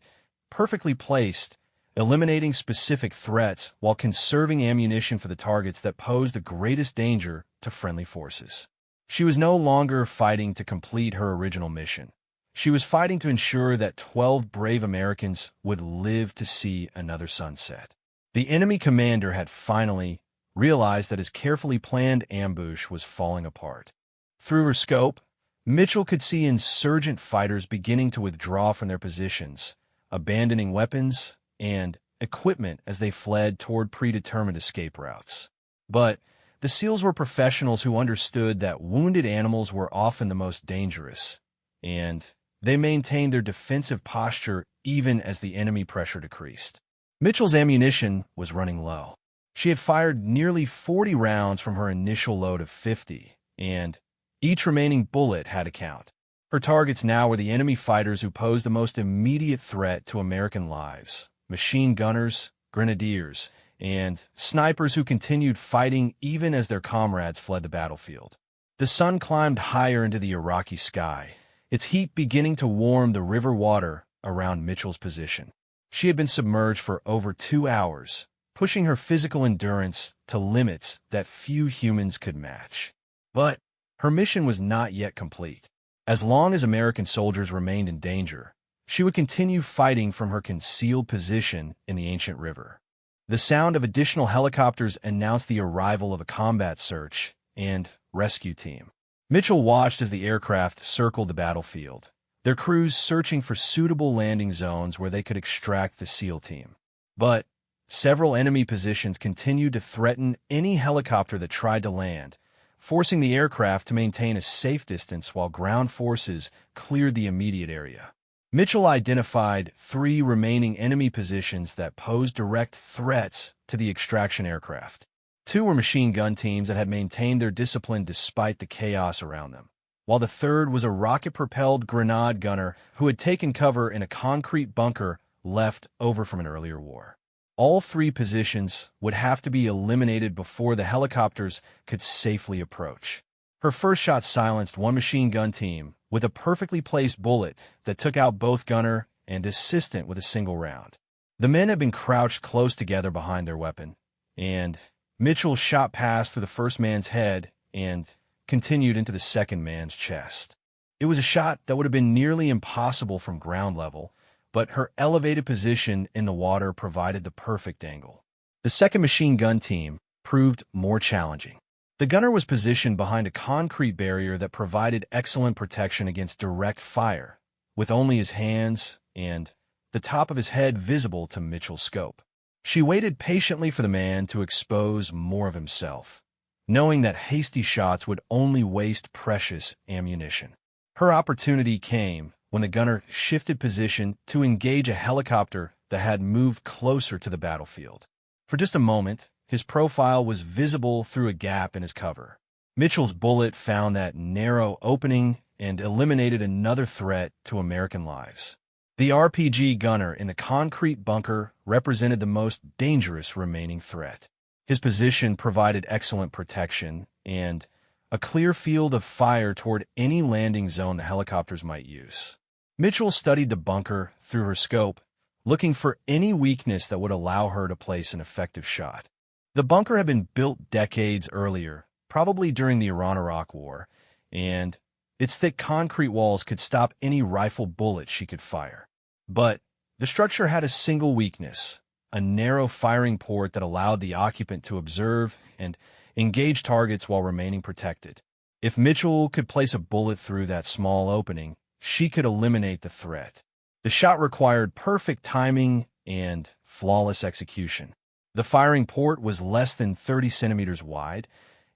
perfectly placed, eliminating specific threats while conserving ammunition for the targets that posed the greatest danger to friendly forces. She was no longer fighting to complete her original mission. She was fighting to ensure that 12 brave Americans would live to see another sunset. The enemy commander had finally realized that his carefully planned ambush was falling apart. Through her scope, Mitchell could see insurgent fighters beginning to withdraw from their positions, abandoning weapons and equipment as they fled toward predetermined escape routes. But the SEALs were professionals who understood that wounded animals were often the most dangerous, and they maintained their defensive posture even as the enemy pressure decreased. Mitchell's ammunition was running low. She had fired nearly 40 rounds from her initial load of 50, and each remaining bullet had to count. Her targets now were the enemy fighters who posed the most immediate threat to American lives: machine gunners, grenadiers, and snipers who continued fighting even as their comrades fled the battlefield. The sun climbed higher into the Iraqi sky, its heat beginning to warm the river water around Mitchell's position. She had been submerged for over 2 hours, pushing her physical endurance to limits that few humans could match. But her mission was not yet complete. As long as American soldiers remained in danger, she would continue fighting from her concealed position in the ancient river. The sound of additional helicopters announced the arrival of a combat search and rescue team. Mitchell watched as the aircraft circled the battlefield, their crews searching for suitable landing zones where they could extract the SEAL team. But several enemy positions continued to threaten any helicopter that tried to land, forcing the aircraft to maintain a safe distance while ground forces cleared the immediate area. Mitchell identified 3 remaining enemy positions that posed direct threats to the extraction aircraft. 2 were machine gun teams that had maintained their discipline despite the chaos around them, while the third was a rocket-propelled grenade gunner who had taken cover in a concrete bunker left over from an earlier war. All 3 positions would have to be eliminated before the helicopters could safely approach. Her first shot silenced one machine gun team with a perfectly placed bullet that took out both gunner and assistant with a single round. The men had been crouched close together behind their weapon, and Mitchell shot past through the first man's head and continued into the second man's chest. It was a shot that would have been nearly impossible from ground level, but her elevated position in the water provided the perfect angle. The second machine gun team proved more challenging. The gunner was positioned behind a concrete barrier that provided excellent protection against direct fire, with only his hands and the top of his head visible to Mitchell's scope. She waited patiently for the man to expose more of himself, knowing that hasty shots would only waste precious ammunition. Her opportunity came when the gunner shifted position to engage a helicopter that had moved closer to the battlefield. For just a moment, his profile was visible through a gap in his cover. Mitchell's bullet found that narrow opening and eliminated another threat to American lives. The RPG gunner in the concrete bunker represented the most dangerous remaining threat. His position provided excellent protection and a clear field of fire toward any landing zone the helicopters might use. Mitchell studied the bunker through her scope, looking for any weakness that would allow her to place an effective shot. The bunker had been built decades earlier, probably during the Iran-Iraq War, and its thick concrete walls could stop any rifle bullet she could fire. But the structure had a single weakness: a narrow firing port that allowed the occupant to observe and engage targets while remaining protected. If Mitchell could place a bullet through that small opening, she could eliminate the threat. The shot required perfect timing and flawless execution. The firing port was less than 30 centimeters wide,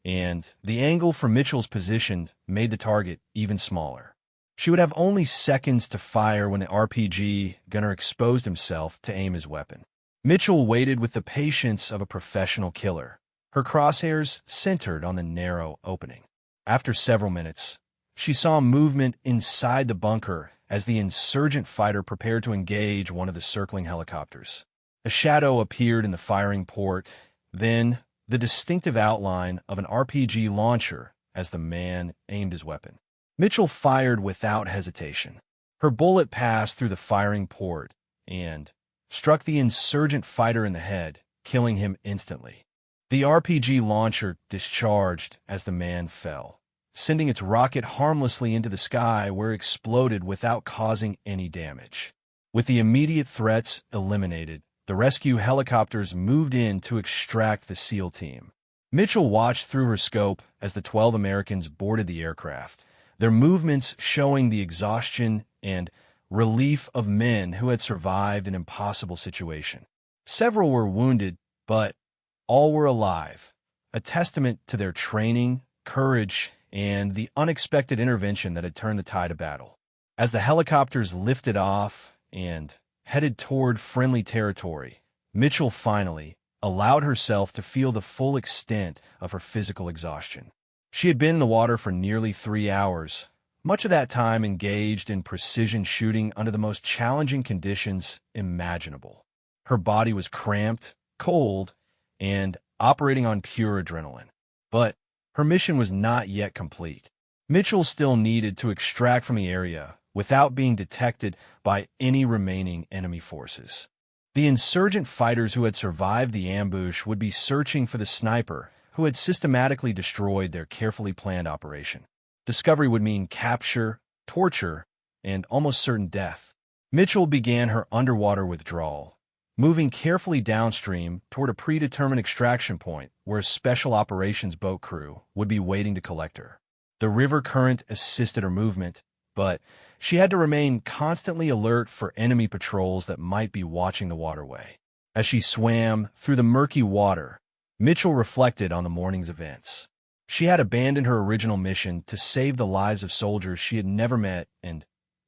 and the angle from Mitchell's position made the target even smaller. She would have only seconds to fire when the RPG gunner exposed himself to aim his weapon. Mitchell waited with the patience of a professional killer, her crosshairs centered on the narrow opening. After several minutes, she saw movement inside the bunker as the insurgent fighter prepared to engage one of the circling helicopters. A shadow appeared in the firing port, then the distinctive outline of an RPG launcher as the man aimed his weapon. Mitchell fired without hesitation. Her bullet passed through the firing port and struck the insurgent fighter in the head, killing him instantly. The RPG launcher discharged as the man fell, sending its rocket harmlessly into the sky where it exploded without causing any damage. With the immediate threats eliminated, the rescue helicopters moved in to extract the SEAL team. Mitchell watched through her scope as the 12 Americans boarded the aircraft, their movements showing the exhaustion and relief of men who had survived an impossible situation. Several were wounded, but all were alive, a testament to their training, courage, and the unexpected intervention that had turned the tide of battle. As the helicopters lifted off and headed toward friendly territory, Mitchell finally allowed herself to feel the full extent of her physical exhaustion. She had been in the water for nearly 3 hours, much of that time engaged in precision shooting under the most challenging conditions imaginable. Her body was cramped, cold, and operating on pure adrenaline. But her mission was not yet complete. Mitchell still needed to extract from the area without being detected by any remaining enemy forces. The insurgent fighters who had survived the ambush would be searching for the sniper who had systematically destroyed their carefully planned operation. Discovery would mean capture, torture, and almost certain death. Mitchell began her underwater withdrawal, moving carefully downstream toward a predetermined extraction point where a special operations boat crew would be waiting to collect her. The river current assisted her movement, but she had to remain constantly alert for enemy patrols that might be watching the waterway. As she swam through the murky water, Mitchell reflected on the morning's events. She had abandoned her original mission to save the lives of soldiers she had never met and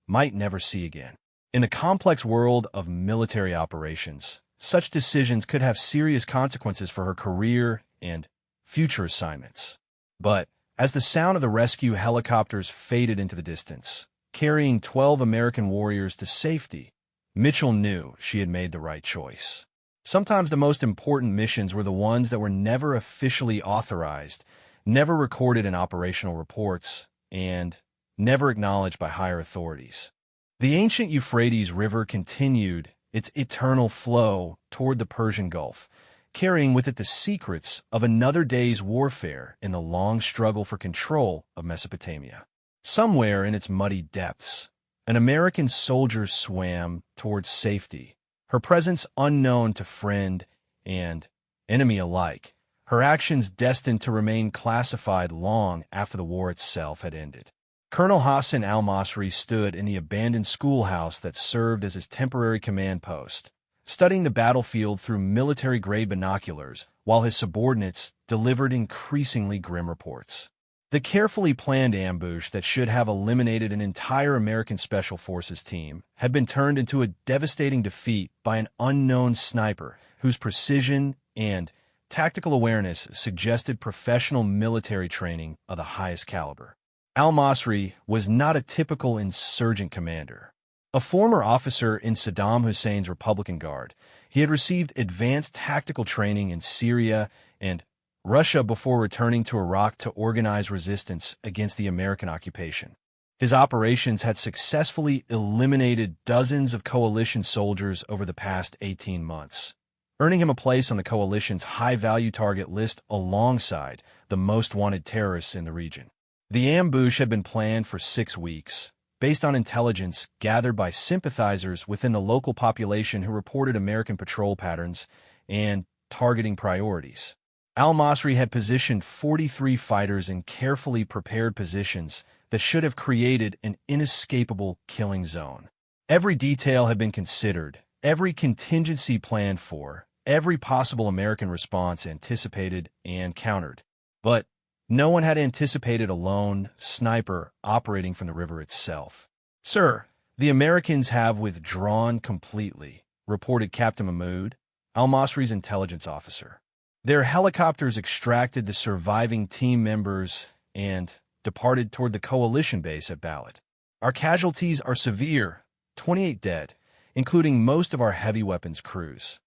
might never see again. In the complex world of military operations, such decisions could have serious consequences for her career and future assignments. But as the sound of the rescue helicopters faded into the distance, carrying 12 American warriors to safety, Mitchell knew she had made the right choice. Sometimes the most important missions were the ones that were never officially authorized, never recorded in operational reports, and never acknowledged by higher authorities. The ancient Euphrates River continued its eternal flow toward the Persian Gulf, carrying with it the secrets of another day's warfare in the long struggle for control of Mesopotamia. Somewhere in its muddy depths, an American soldier swam towards safety, her presence unknown to friend and enemy alike, her actions destined to remain classified long after the war itself had ended. Colonel Hassan al-Masri stood in the abandoned schoolhouse that served as his temporary command post, studying the battlefield through military-grade binoculars while his subordinates delivered increasingly grim reports. The carefully planned ambush that should have eliminated an entire American Special Forces team had been turned into a devastating defeat by an unknown sniper whose precision and tactical awareness suggested professional military training of the highest caliber. Al-Masri was not a typical insurgent commander. A former officer in Saddam Hussein's Republican Guard, he had received advanced tactical training in Syria and Russia before returning to Iraq to organize resistance against the American occupation. His operations had successfully eliminated dozens of coalition soldiers over the past 18 months, earning him a place on the coalition's high-value target list alongside the most wanted terrorists in the region. The ambush had been planned for 6 weeks, based on intelligence gathered by sympathizers within the local population who reported American patrol patterns and targeting priorities. Al-Masri had positioned 43 fighters in carefully prepared positions that should have created an inescapable killing zone. Every detail had been considered, every contingency planned for, every possible American response anticipated and countered. But no one had anticipated a lone sniper operating from the river itself. "Sir, the Americans have withdrawn completely," reported Captain Murmured, Al-Masri's intelligence officer. Their helicopters extracted the surviving team members and departed toward the coalition base at Balad. "Our casualties are severe, 28 dead, including most of our heavy weapons crews."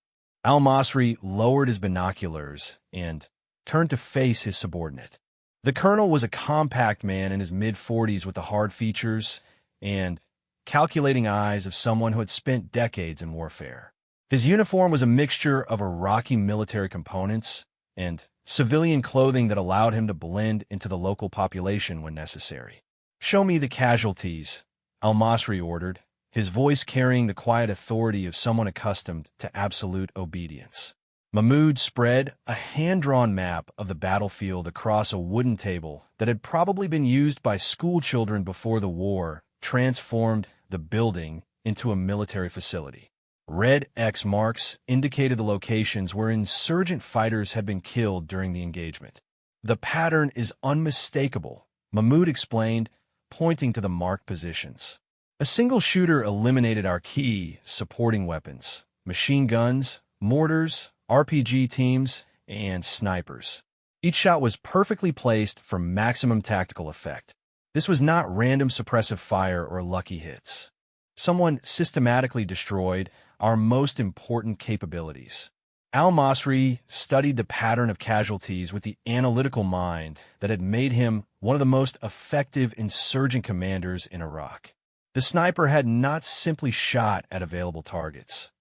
Al-Masri lowered his binoculars and turned to face his subordinate. The colonel was a compact man in his mid-40s with the hard features and calculating eyes of someone who had spent decades in warfare. His uniform was a mixture of Iraqi military components and civilian clothing that allowed him to blend into the local population when necessary. "Show me the casualties," al-Masri ordered, his voice carrying the quiet authority of someone accustomed to absolute obedience. Mahmoud spread a hand-drawn map of the battlefield across a wooden table that had probably been used by schoolchildren before the war, transformed the building into a military facility. Red X marks indicated the locations where insurgent fighters had been killed during the engagement. "The pattern is unmistakable," Mahmoud explained, pointing to the marked positions. "A single shooter eliminated our key supporting weapons: machine guns, mortars, RPG teams, and snipers. Each shot was perfectly placed for maximum tactical effect. This was not random suppressive fire or lucky hits. Someone systematically destroyed our most important capabilities." Al-Masri studied the pattern of casualties with the analytical mind that had made him one of the most effective insurgent commanders in Iraq. The sniper had not simply shot at available targets.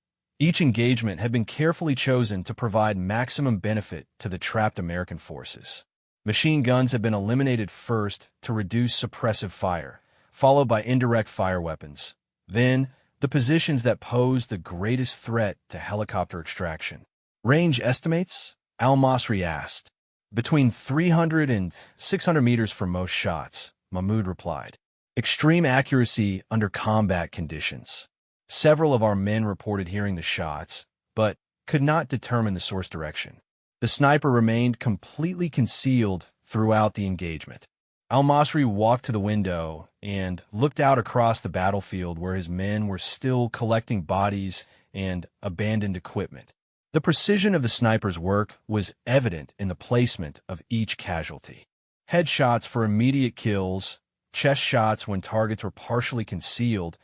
Each engagement had been carefully chosen to provide maximum benefit to the trapped American forces. Machine guns had been eliminated first to reduce suppressive fire, followed by indirect fire weapons. Then, the positions that posed the greatest threat to helicopter extraction. "Range estimates?" al-Masri asked. "Between 300 and 600 meters for most shots," Mahmoud replied. "Extreme accuracy under combat conditions." Several of our men reported hearing the shots, but could not determine the source direction. The sniper remained completely concealed throughout the engagement. Al-Masri walked to the window and looked out across the battlefield where his men were still collecting bodies and abandoned equipment. The precision of the sniper's work was evident in the placement of each casualty. Headshots for immediate kills, chest shots when targets were partially concealed,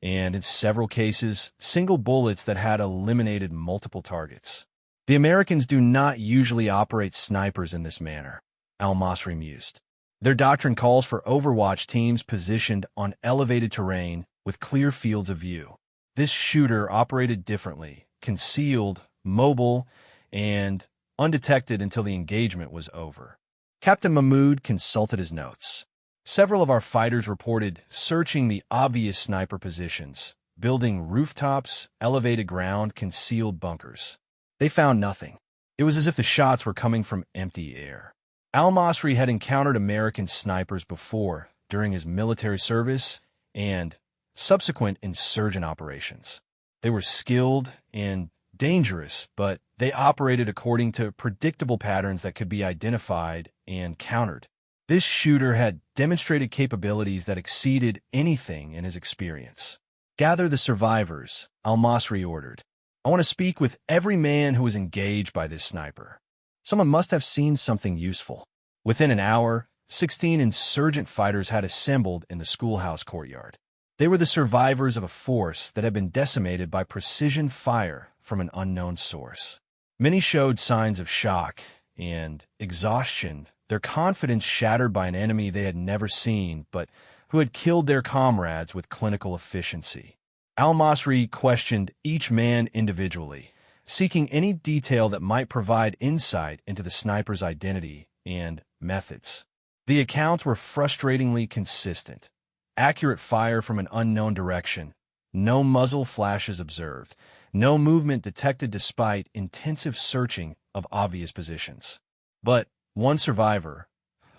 and in several cases, single bullets that had eliminated multiple targets. "The Americans do not usually operate snipers in this manner," al-Masri mused. "Their doctrine calls for overwatch teams positioned on elevated terrain with clear fields of view. This shooter operated differently, concealed, mobile, and undetected until the engagement was over." Captain Mahmoud consulted his notes. "Several of our fighters reported searching the obvious sniper positions, building rooftops, elevated ground, concealed bunkers. They found nothing. It was as if the shots were coming from empty air." Al-Masri had encountered American snipers before, during his military service and subsequent insurgent operations. They were skilled and dangerous, but they operated according to predictable patterns that could be identified and countered. This shooter had demonstrated capabilities that exceeded anything in his experience. "Gather the survivors," al-Masri ordered. "I want to speak with every man who was engaged by this sniper. Someone must have seen something useful." Within an hour, 16 insurgent fighters had assembled in the schoolhouse courtyard. They were the survivors of a force that had been decimated by precision fire from an unknown source. Many showed signs of shock and exhaustion, their confidence shattered by an enemy they had never seen, but who had killed their comrades with clinical efficiency. Al-Masri questioned each man individually, seeking any detail that might provide insight into the sniper's identity and methods. The accounts were frustratingly consistent. Accurate fire from an unknown direction, no muzzle flashes observed, no movement detected despite intensive searching of obvious positions. But one survivor,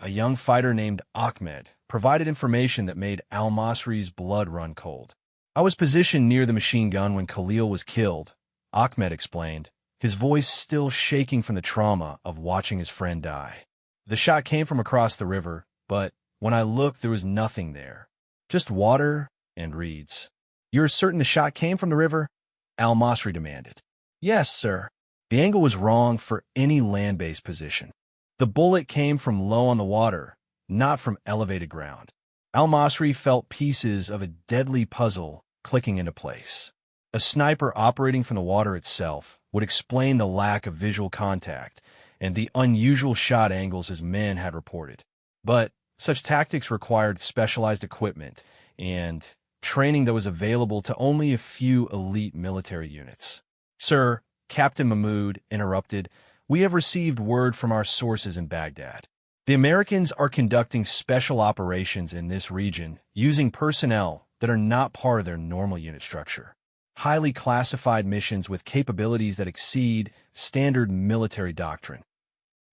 a young fighter named Ahmed, provided information that made al-Masri's blood run cold. "I was positioned near the machine gun when Khalil was killed," Ahmed explained, his voice still shaking from the trauma of watching his friend die. "The shot came from across the river, but when I looked, there was nothing there. Just water and reeds." "You're certain the shot came from the river?" al-Masri demanded. "Yes, sir. The angle was wrong for any land-based position. The bullet came from low on the water, not from elevated ground." Al-Masri felt pieces of a deadly puzzle clicking into place. A sniper operating from the water itself would explain the lack of visual contact and the unusual shot angles his men had reported. But such tactics required specialized equipment and training that was available to only a few elite military units. "Sir," Captain Mahmoud interrupted, "we have received word from our sources in Baghdad. The Americans are conducting special operations in this region using personnel that are not part of their normal unit structure. Highly classified missions with capabilities that exceed standard military doctrine."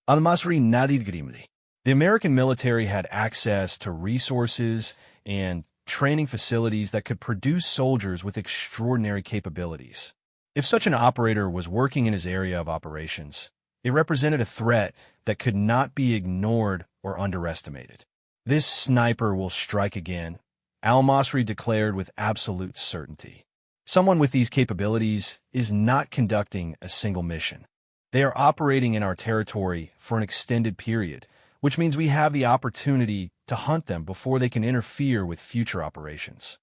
Al-Masri nadid grimli. The American military had access to resources and training facilities that could produce soldiers with extraordinary capabilities. If such an operator was working in his area of operations, it represented a threat that could not be ignored or underestimated. "This sniper will strike again," Al-Masri declared with absolute certainty. "Someone with these capabilities is not conducting a single mission. They are operating in our territory for an extended period, which means we have the opportunity to hunt them before they can interfere with future operations."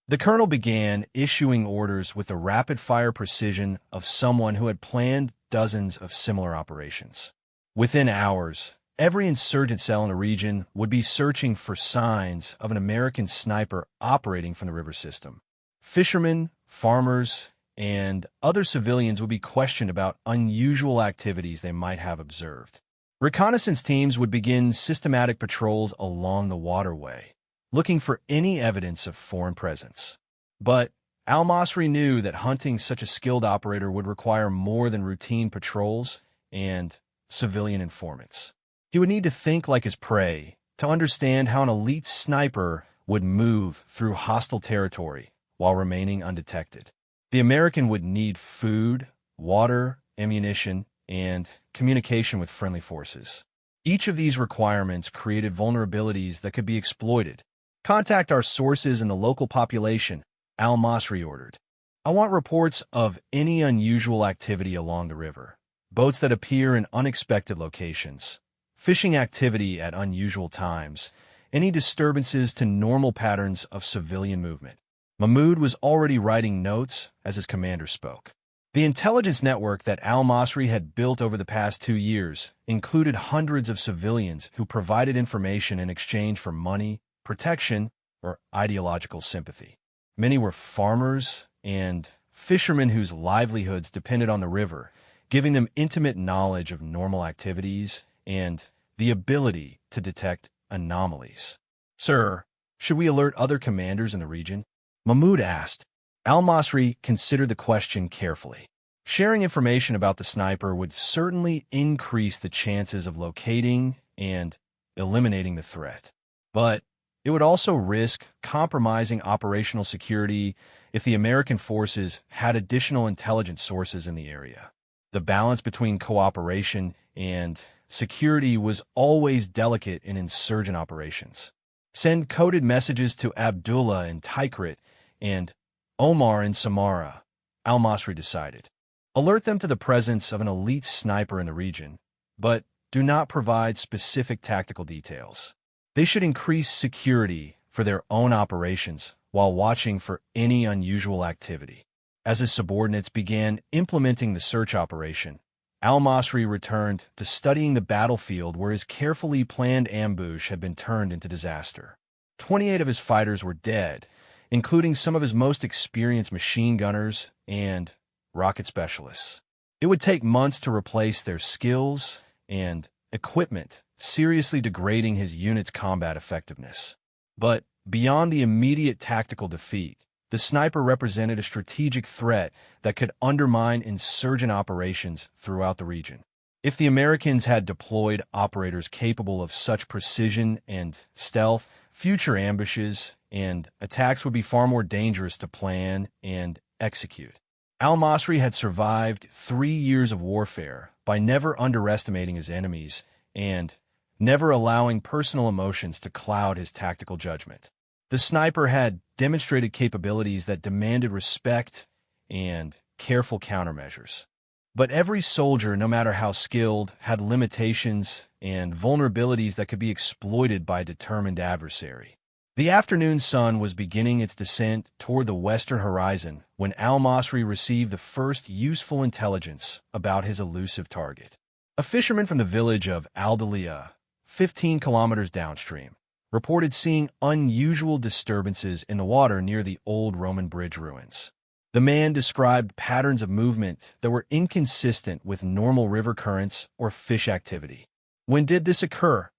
The colonel began issuing orders with the rapid-fire precision of someone who had planned dozens of similar operations. Within hours, every insurgent cell in the region would be searching for signs of an American sniper operating from the river system. Fishermen, farmers, and other civilians would be questioned about unusual activities they might have observed. Reconnaissance teams would begin systematic patrols along the waterway, looking for any evidence of foreign presence. But Al-Masri knew that hunting such a skilled operator would require more than routine patrols and civilian informants. He would need to think like his prey, to understand how an elite sniper would move through hostile territory while remaining undetected. The American would need food, water, ammunition, and communication with friendly forces. Each of these requirements created vulnerabilities that could be exploited. "Contact our sources in the local population," Al-Masri ordered. "I want reports of any unusual activity along the river, boats that appear in unexpected locations, fishing activity at unusual times, any disturbances to normal patterns of civilian movement." Mahmoud was already writing notes as his commander spoke. The intelligence network that Al-Masri had built over the past 2 years included hundreds of civilians who provided information in exchange for money, protection, or ideological sympathy. Many were farmers and fishermen whose livelihoods depended on the river, giving them intimate knowledge of normal activities and the ability to detect anomalies. "Sir, should we alert other commanders in the region?" Mahmoud asked. Al-Masri considered the question carefully. Sharing information about the sniper would certainly increase the chances of locating and eliminating the threat. But it would also risk compromising operational security if the American forces had additional intelligence sources in the area. The balance between cooperation and security was always delicate in insurgent operations. Send coded messages to Abdullah in Tikrit and Omar in Samara, Al-Masri decided. Alert them to the presence of an elite sniper in the region, but do not provide specific tactical details. They should increase security for their own operations while watching for any unusual activity. As his subordinates began implementing the search operation, Al-Masri returned to studying the battlefield where his carefully planned ambush had been turned into disaster. 28 of his fighters were dead, including some of his most experienced machine gunners and rocket specialists. It would take months to replace their skills and equipment, seriously degrading his unit's combat effectiveness. But beyond the immediate tactical defeat, the sniper represented a strategic threat that could undermine insurgent operations throughout the region. If the Americans had deployed operators capable of such precision and stealth, future ambushes and attacks would be far more dangerous to plan and execute. Al-Masri had survived 3 years of warfare by never underestimating his enemies and never allowing personal emotions to cloud his tactical judgment. The sniper had demonstrated capabilities that demanded respect and careful countermeasures. But every soldier, no matter how skilled, had limitations and vulnerabilities that could be exploited by a determined adversary. The afternoon sun was beginning its descent toward the western horizon when Al-Masri received the first useful intelligence about his elusive target. A fisherman from the village of Aldalia, 15 kilometers downstream, reported seeing unusual disturbances in the water near the old Roman bridge ruins. The man described patterns of movement that were inconsistent with normal river currents or fish activity. When did this occur?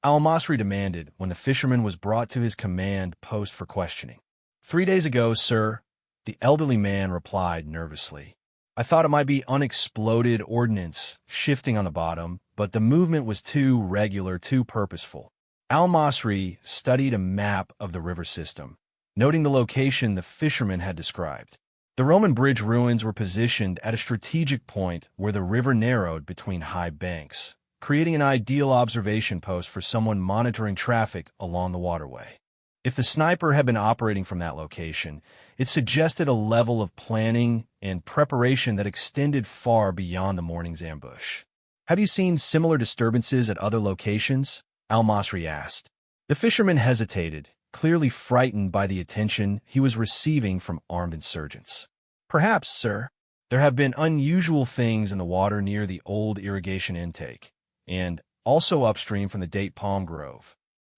Al-Masri demanded when the fisherman was brought to his command post for questioning. 3 days ago, sir, the elderly man replied nervously. I thought it might be unexploded ordnance shifting on the bottom, but the movement was too regular, too purposeful. Al-Masri studied a map of the river system, noting the location the fisherman had described. The Roman bridge ruins were positioned at a strategic point where the river narrowed between high banks, creating an ideal observation post for someone monitoring traffic along the waterway. If the sniper had been operating from that location, it suggested a level of planning and preparation that extended far beyond the morning's ambush. Have you seen similar disturbances at other locations? Al-Masri asked. The fisherman hesitated, clearly frightened by the attention he was receiving from armed insurgents. Perhaps, sir. There have been unusual things in the water near the old irrigation intake, and also upstream from the date palm grove.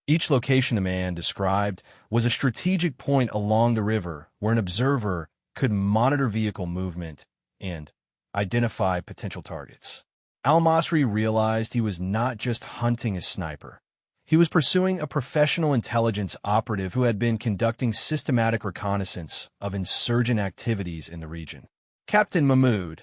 Each location the man described was a strategic point along the river where an observer could monitor vehicle movement and identify potential targets. Al-Masri realized he was not just hunting a sniper. He was pursuing a professional intelligence operative who had been conducting systematic reconnaissance of insurgent activities in the region. Captain Mahmoud,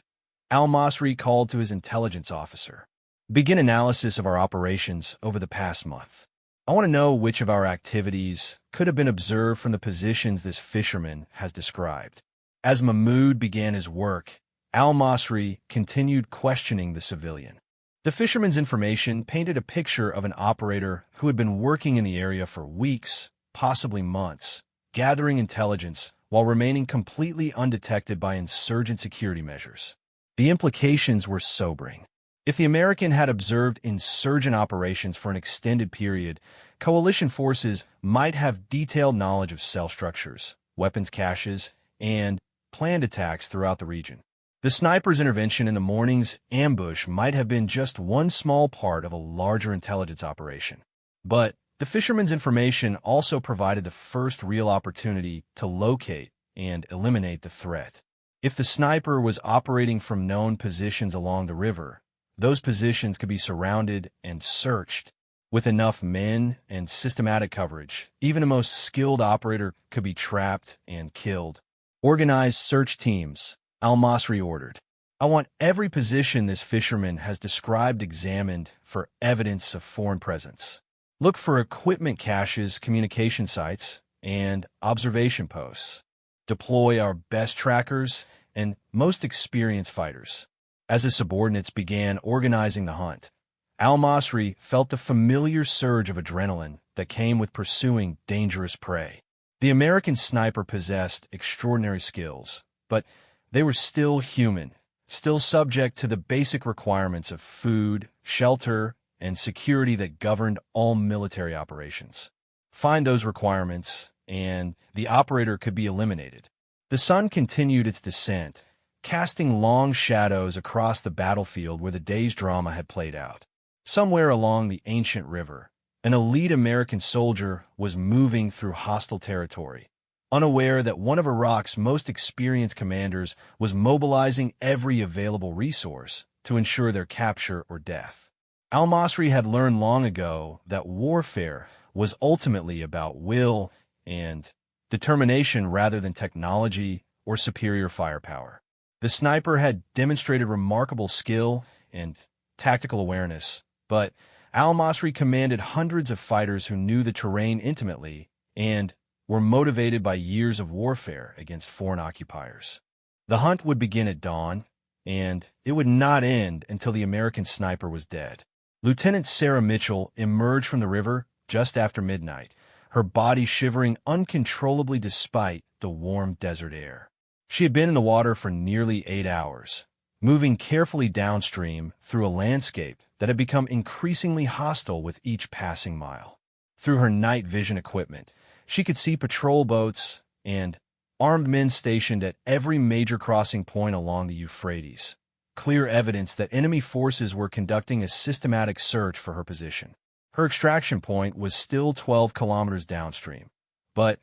Al-Masri called to his intelligence officer. Begin analysis of our operations over the past month. I want to know which of our activities could have been observed from the positions this fisherman has described. As Mahmoud began his work, Al-Masri continued questioning the civilian. The fisherman's information painted a picture of an operator who had been working in the area for weeks, possibly months, gathering intelligence while remaining completely undetected by insurgent security measures. The implications were sobering. If the American had observed insurgent operations for an extended period, coalition forces might have detailed knowledge of cell structures, weapons caches, and planned attacks throughout the region. The sniper's intervention in the morning's ambush might have been just one small part of a larger intelligence operation. But the fisherman's information also provided the first real opportunity to locate and eliminate the threat. If the sniper was operating from known positions along the river, those positions could be surrounded and searched. With enough men and systematic coverage, even a most skilled operator could be trapped and killed. Organize search teams, Al-Masri ordered. I want every position this fisherman has described examined for evidence of foreign presence. Look for equipment caches, communication sites, and observation posts. Deploy our best trackers and most experienced fighters. As his subordinates began organizing the hunt, Al-Masri felt the familiar surge of adrenaline that came with pursuing dangerous prey. The American sniper possessed extraordinary skills, but they were still human, still subject to the basic requirements of food, shelter, and security that governed all military operations. Find those requirements, and the operator could be eliminated. The sun continued its descent, casting long shadows across the battlefield where the day's drama had played out. Somewhere along the ancient river, an elite American soldier was moving through hostile territory, unaware that one of Iraq's most experienced commanders was mobilizing every available resource to ensure their capture or death. Al-Masri had learned long ago that warfare was ultimately about will and determination rather than technology or superior firepower. The sniper had demonstrated remarkable skill and tactical awareness, but Al-Masri commanded hundreds of fighters who knew the terrain intimately and were motivated by years of warfare against foreign occupiers. The hunt would begin at dawn, and it would not end until the American sniper was dead. Lieutenant Sarah Mitchell emerged from the river just after midnight, her body shivering uncontrollably despite the warm desert air. She had been in the water for nearly 8 hours, moving carefully downstream through a landscape that had become increasingly hostile with each passing mile. Through her night vision equipment, she could see patrol boats and armed men stationed at every major crossing point along the Euphrates, clear evidence that enemy forces were conducting a systematic search for her position. Her extraction point was still 12 kilometers downstream, but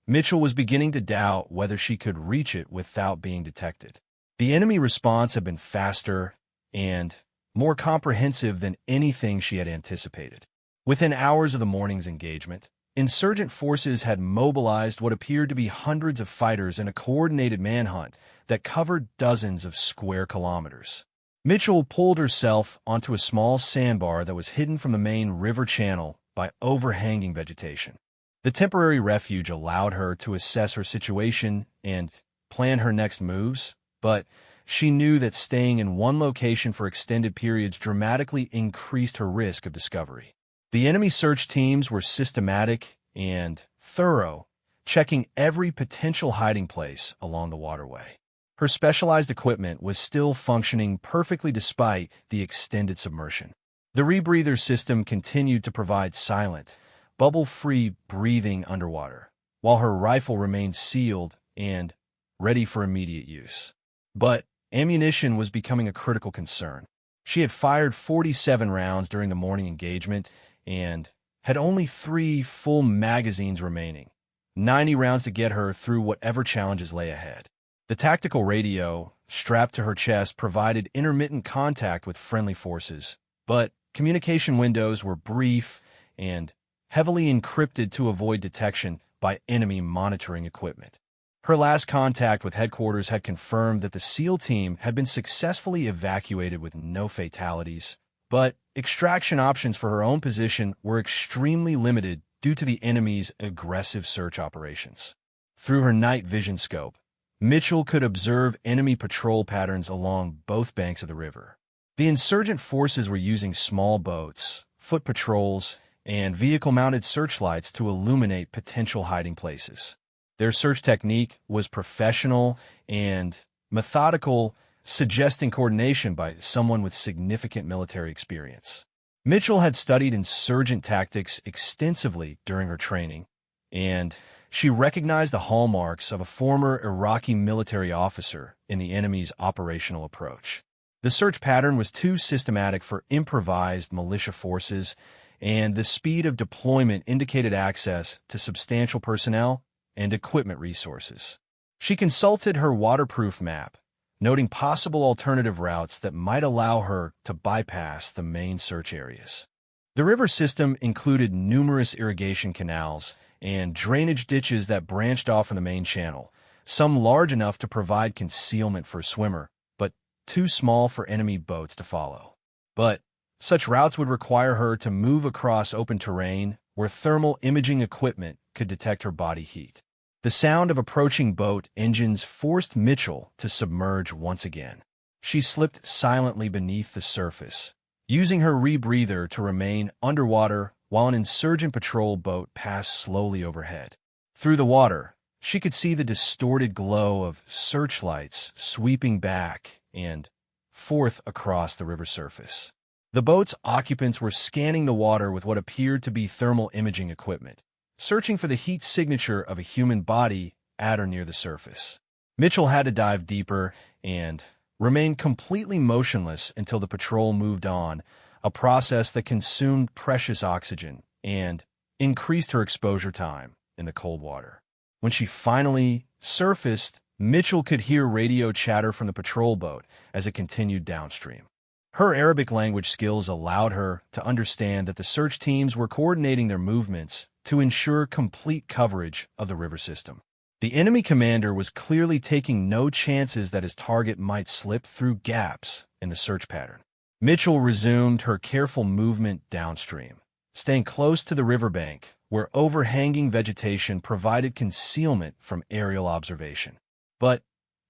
Mitchell was beginning to doubt whether she could reach it without being detected. The enemy response had been faster and more comprehensive than anything she had anticipated. Within hours of the morning's engagement, insurgent forces had mobilized what appeared to be hundreds of fighters in a coordinated manhunt that covered dozens of square kilometers. Mitchell pulled herself onto a small sandbar that was hidden from the main river channel by overhanging vegetation. The temporary refuge allowed her to assess her situation and plan her next moves, but she knew that staying in one location for extended periods dramatically increased her risk of discovery. The enemy search teams were systematic and thorough, checking every potential hiding place along the waterway. Her specialized equipment was still functioning perfectly despite the extended submersion. The rebreather system continued to provide silent, bubble-free breathing underwater, while her rifle remained sealed and ready for immediate use. But ammunition was becoming a critical concern. She had fired 47 rounds during the morning engagement and had only 3 full magazines remaining, 90 rounds to get her through whatever challenges lay ahead. The tactical radio, strapped to her chest, provided intermittent contact with friendly forces, but communication windows were brief and heavily encrypted to avoid detection by enemy monitoring equipment. Her last contact with headquarters had confirmed that the SEAL team had been successfully evacuated with no fatalities, but extraction options for her own position were extremely limited due to the enemy's aggressive search operations. Through her night vision scope, Mitchell could observe enemy patrol patterns along both banks of the river. The insurgent forces were using small boats, foot patrols, and vehicle-mounted searchlights to illuminate potential hiding places. Their search technique was professional and methodical, suggesting coordination by someone with significant military experience. Mitchell had studied insurgent tactics extensively during her training, and she recognized the hallmarks of a former Iraqi military officer in the enemy's operational approach. The search pattern was too systematic for improvised militia forces, and the speed of deployment indicated access to substantial personnel and equipment resources. She consulted her waterproof map, noting possible alternative routes that might allow her to bypass the main search areas. The river system included numerous irrigation canals and drainage ditches that branched off from the main channel, some large enough to provide concealment for a swimmer, but too small for enemy boats to follow. But such routes would require her to move across open terrain where thermal imaging equipment could detect her body heat. The sound of approaching boat engines forced Mitchell to submerge once again. She slipped silently beneath the surface, using her rebreather to remain underwater while an insurgent patrol boat passed slowly overhead. Through the water, she could see the distorted glow of searchlights sweeping back and forth across the river surface. The boat's occupants were scanning the water with what appeared to be thermal imaging equipment, searching for the heat signature of a human body at or near the surface. Mitchell had to dive deeper and remain completely motionless until the patrol moved on, a process that consumed precious oxygen and increased her exposure time in the cold water. When she finally surfaced, Mitchell could hear radio chatter from the patrol boat as it continued downstream. Her Arabic language skills allowed her to understand that the search teams were coordinating their movements to ensure complete coverage of the river system. The enemy commander was clearly taking no chances that his target might slip through gaps in the search pattern. Mitchell resumed her careful movement downstream, staying close to the riverbank where overhanging vegetation provided concealment from aerial observation. But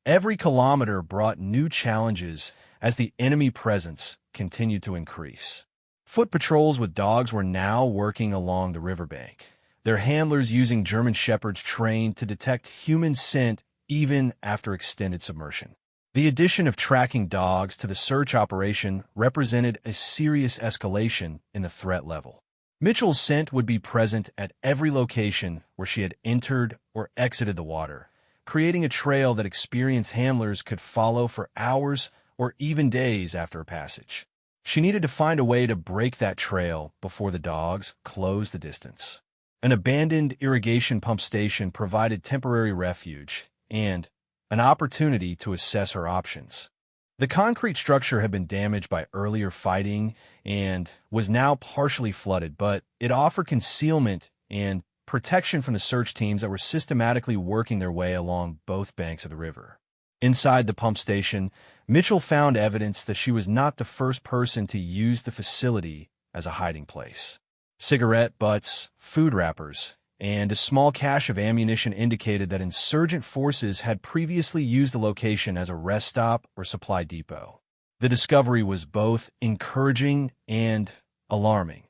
every kilometer brought new challenges as the enemy presence continued to increase. Foot patrols with dogs were now working along the riverbank, their handlers using German shepherds trained to detect human scent even after extended submersion. The addition of tracking dogs to the search operation represented a serious escalation in the threat level. Mitchell's scent would be present at every location where she had entered or exited the water, creating a trail that experienced handlers could follow for hours or even days after a passage. She needed to find a way to break that trail before the dogs closed the distance. An abandoned irrigation pump station provided temporary refuge and an opportunity to assess her options. The concrete structure had been damaged by earlier fighting and was now partially flooded, but it offered concealment and protection from the search teams that were systematically working their way along both banks of the river. Inside the pump station, Mitchell found evidence that she was not the first person to use the facility as a hiding place. Cigarette butts, food wrappers, and a small cache of ammunition indicated that insurgent forces had previously used the location as a rest stop or supply depot. The discovery was both encouraging and alarming.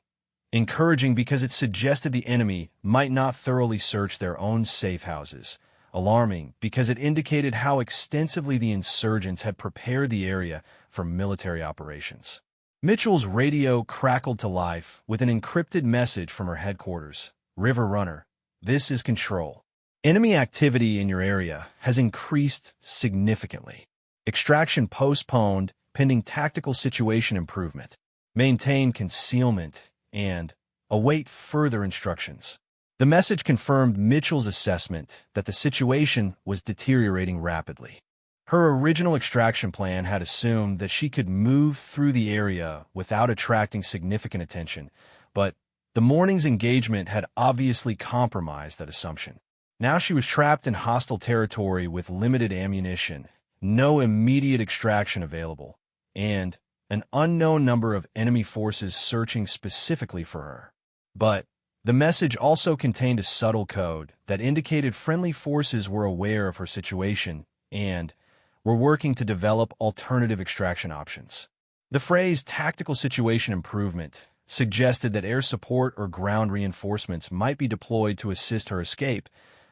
Encouraging because it suggested the enemy might not thoroughly search their own safe houses. Alarming because it indicated how extensively the insurgents had prepared the area for military operations. Mitchell's radio crackled to life with an encrypted message from her headquarters. River Runner, this is Control. Enemy activity in your area has increased significantly. Extraction postponed pending tactical situation improvement. Maintain concealment and await further instructions. The message confirmed Mitchell's assessment that the situation was deteriorating rapidly. Her original extraction plan had assumed that she could move through the area without attracting significant attention, but the morning's engagement had obviously compromised that assumption. Now she was trapped in hostile territory with limited ammunition, no immediate extraction available, and an unknown number of enemy forces searching specifically for her. But the message also contained a subtle code that indicated friendly forces were aware of her situation and were working to develop alternative extraction options. The phrase tactical situation improvement suggested that air support or ground reinforcements might be deployed to assist her escape,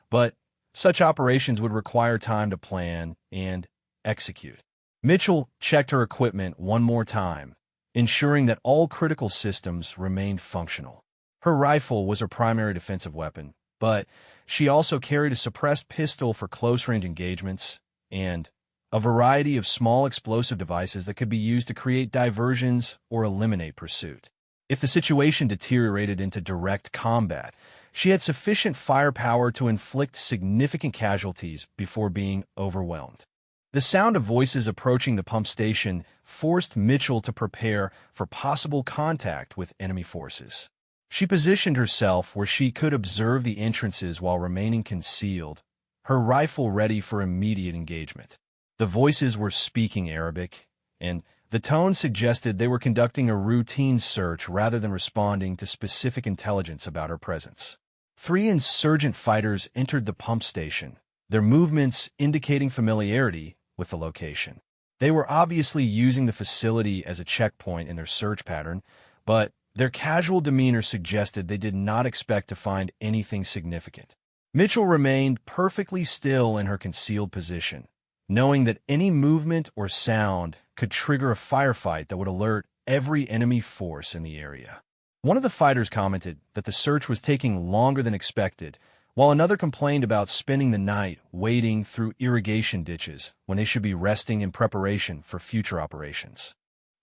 but such operations would require time to plan and execute. Mitchell checked her equipment one more time, ensuring that all critical systems remained functional. Her rifle was her primary defensive weapon, but she also carried a suppressed pistol for close-range engagements and a variety of small explosive devices that could be used to create diversions or eliminate pursuit. If the situation deteriorated into direct combat, she had sufficient firepower to inflict significant casualties before being overwhelmed. The sound of voices approaching the pump station forced Mitchell to prepare for possible contact with enemy forces. She positioned herself where she could observe the entrances while remaining concealed, her rifle ready for immediate engagement. The voices were speaking Arabic, and the tone suggested they were conducting a routine search rather than responding to specific intelligence about her presence. 3 insurgent fighters entered the pump station, their movements indicating familiarity with the location. They were obviously using the facility as a checkpoint in their search pattern, but their casual demeanor suggested they did not expect to find anything significant. Mitchell remained perfectly still in her concealed position, knowing that any movement or sound could trigger a firefight that would alert every enemy force in the area. One of the fighters commented that the search was taking longer than expected, while another complained about spending the night wading through irrigation ditches when they should be resting in preparation for future operations.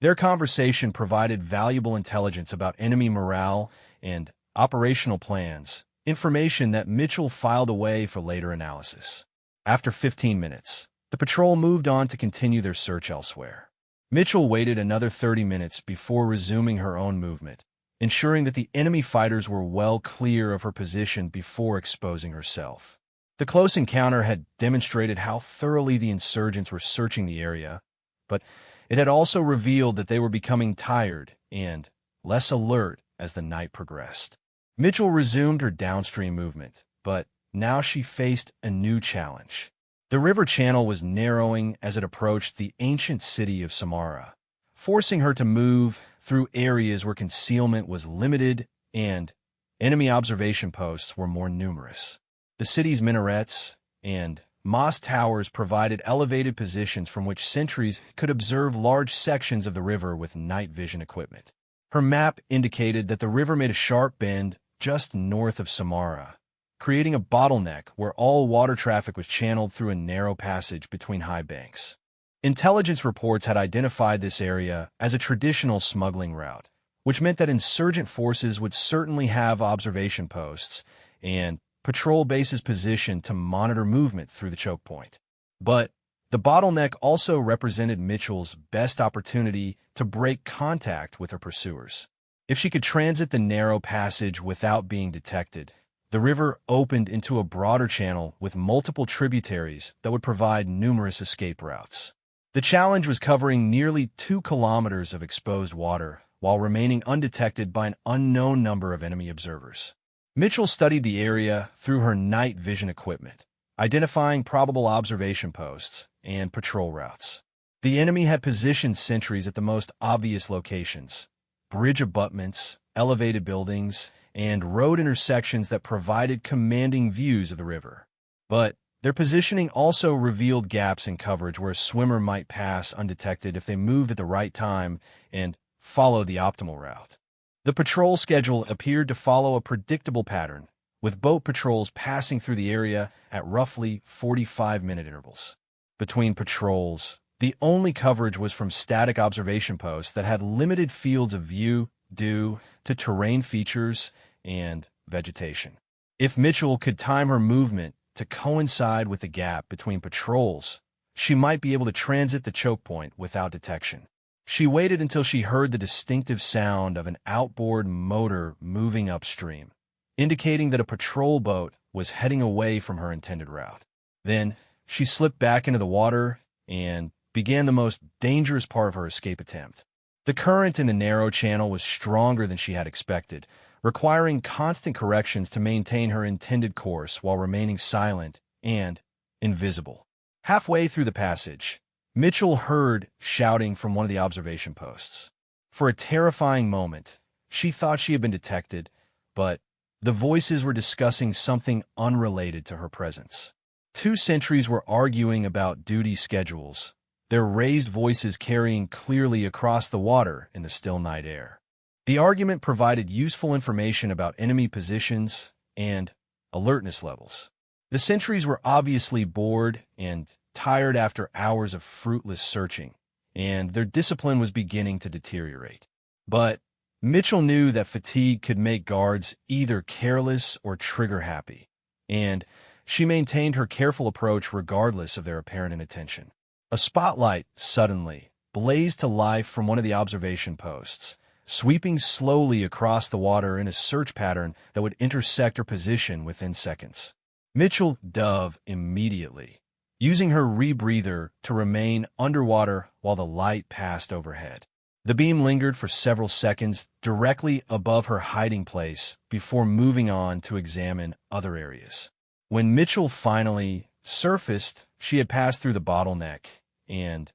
Their conversation provided valuable intelligence about enemy morale and operational plans, information that Mitchell filed away for later analysis. After 15 minutes, the patrol moved on to continue their search elsewhere. Mitchell waited another 30 minutes before resuming her own movement, ensuring that the enemy fighters were well clear of her position before exposing herself. The close encounter had demonstrated how thoroughly the insurgents were searching the area, but it had also revealed that they were becoming tired and less alert as the night progressed. Mitchell resumed her downstream movement, but now she faced a new challenge. The river channel was narrowing as it approached the ancient city of Samara, forcing her to move through areas where concealment was limited and enemy observation posts were more numerous. The city's minarets and mosque towers provided elevated positions from which sentries could observe large sections of the river with night vision equipment. Her map indicated that the river made a sharp bend just north of Samara, creating a bottleneck where all water traffic was channeled through a narrow passage between high banks. Intelligence reports had identified this area as a traditional smuggling route, which meant that insurgent forces would certainly have observation posts and patrol bases positioned to monitor movement through the choke point. But the bottleneck also represented Mitchell's best opportunity to break contact with her pursuers. If she could transit the narrow passage without being detected, the river opened into a broader channel with multiple tributaries that would provide numerous escape routes. The challenge was covering nearly 2 kilometers of exposed water while remaining undetected by an unknown number of enemy observers. Mitchell studied the area through her night vision equipment, identifying probable observation posts and patrol routes. The enemy had positioned sentries at the most obvious locations: bridge abutments, elevated buildings, and road intersections that provided commanding views of the river. But their positioning also revealed gaps in coverage where a swimmer might pass undetected if they moved at the right time and followed the optimal route. The patrol schedule appeared to follow a predictable pattern, with boat patrols passing through the area at roughly 45-minute intervals. Between patrols, the only coverage was from static observation posts that had limited fields of view due to terrain features and vegetation. If Mitchell could time her movement to coincide with the gap between patrols, she might be able to transit the choke point without detection. She waited until she heard the distinctive sound of an outboard motor moving upstream, indicating that a patrol boat was heading away from her intended route. Then, she slipped back into the water and began the most dangerous part of her escape attempt. The current in the narrow channel was stronger than she had expected, requiring constant corrections to maintain her intended course while remaining silent and invisible. Halfway through the passage, Mitchell heard shouting from one of the observation posts. For a terrifying moment, she thought she had been detected, but the voices were discussing something unrelated to her presence. 2 sentries were arguing about duty schedules, their raised voices carrying clearly across the water in the still night air. The argument provided useful information about enemy positions and alertness levels. The sentries were obviously bored and tired after hours of fruitless searching, and their discipline was beginning to deteriorate. But Mitchell knew that fatigue could make guards either careless or trigger-happy, and she maintained her careful approach regardless of their apparent inattention. A spotlight suddenly blazed to life from one of the observation posts, sweeping slowly across the water in a search pattern that would intersect her position within seconds. Mitchell dove immediately, using her rebreather to remain underwater while the light passed overhead. The beam lingered for several seconds directly above her hiding place before moving on to examine other areas. When Mitchell finally surfaced, she had passed through the bottleneck and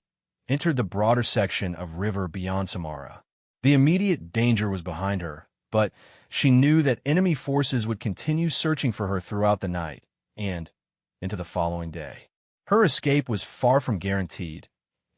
entered the broader section of river beyond Samara. The immediate danger was behind her, but she knew that enemy forces would continue searching for her throughout the night and into the following day. Her escape was far from guaranteed,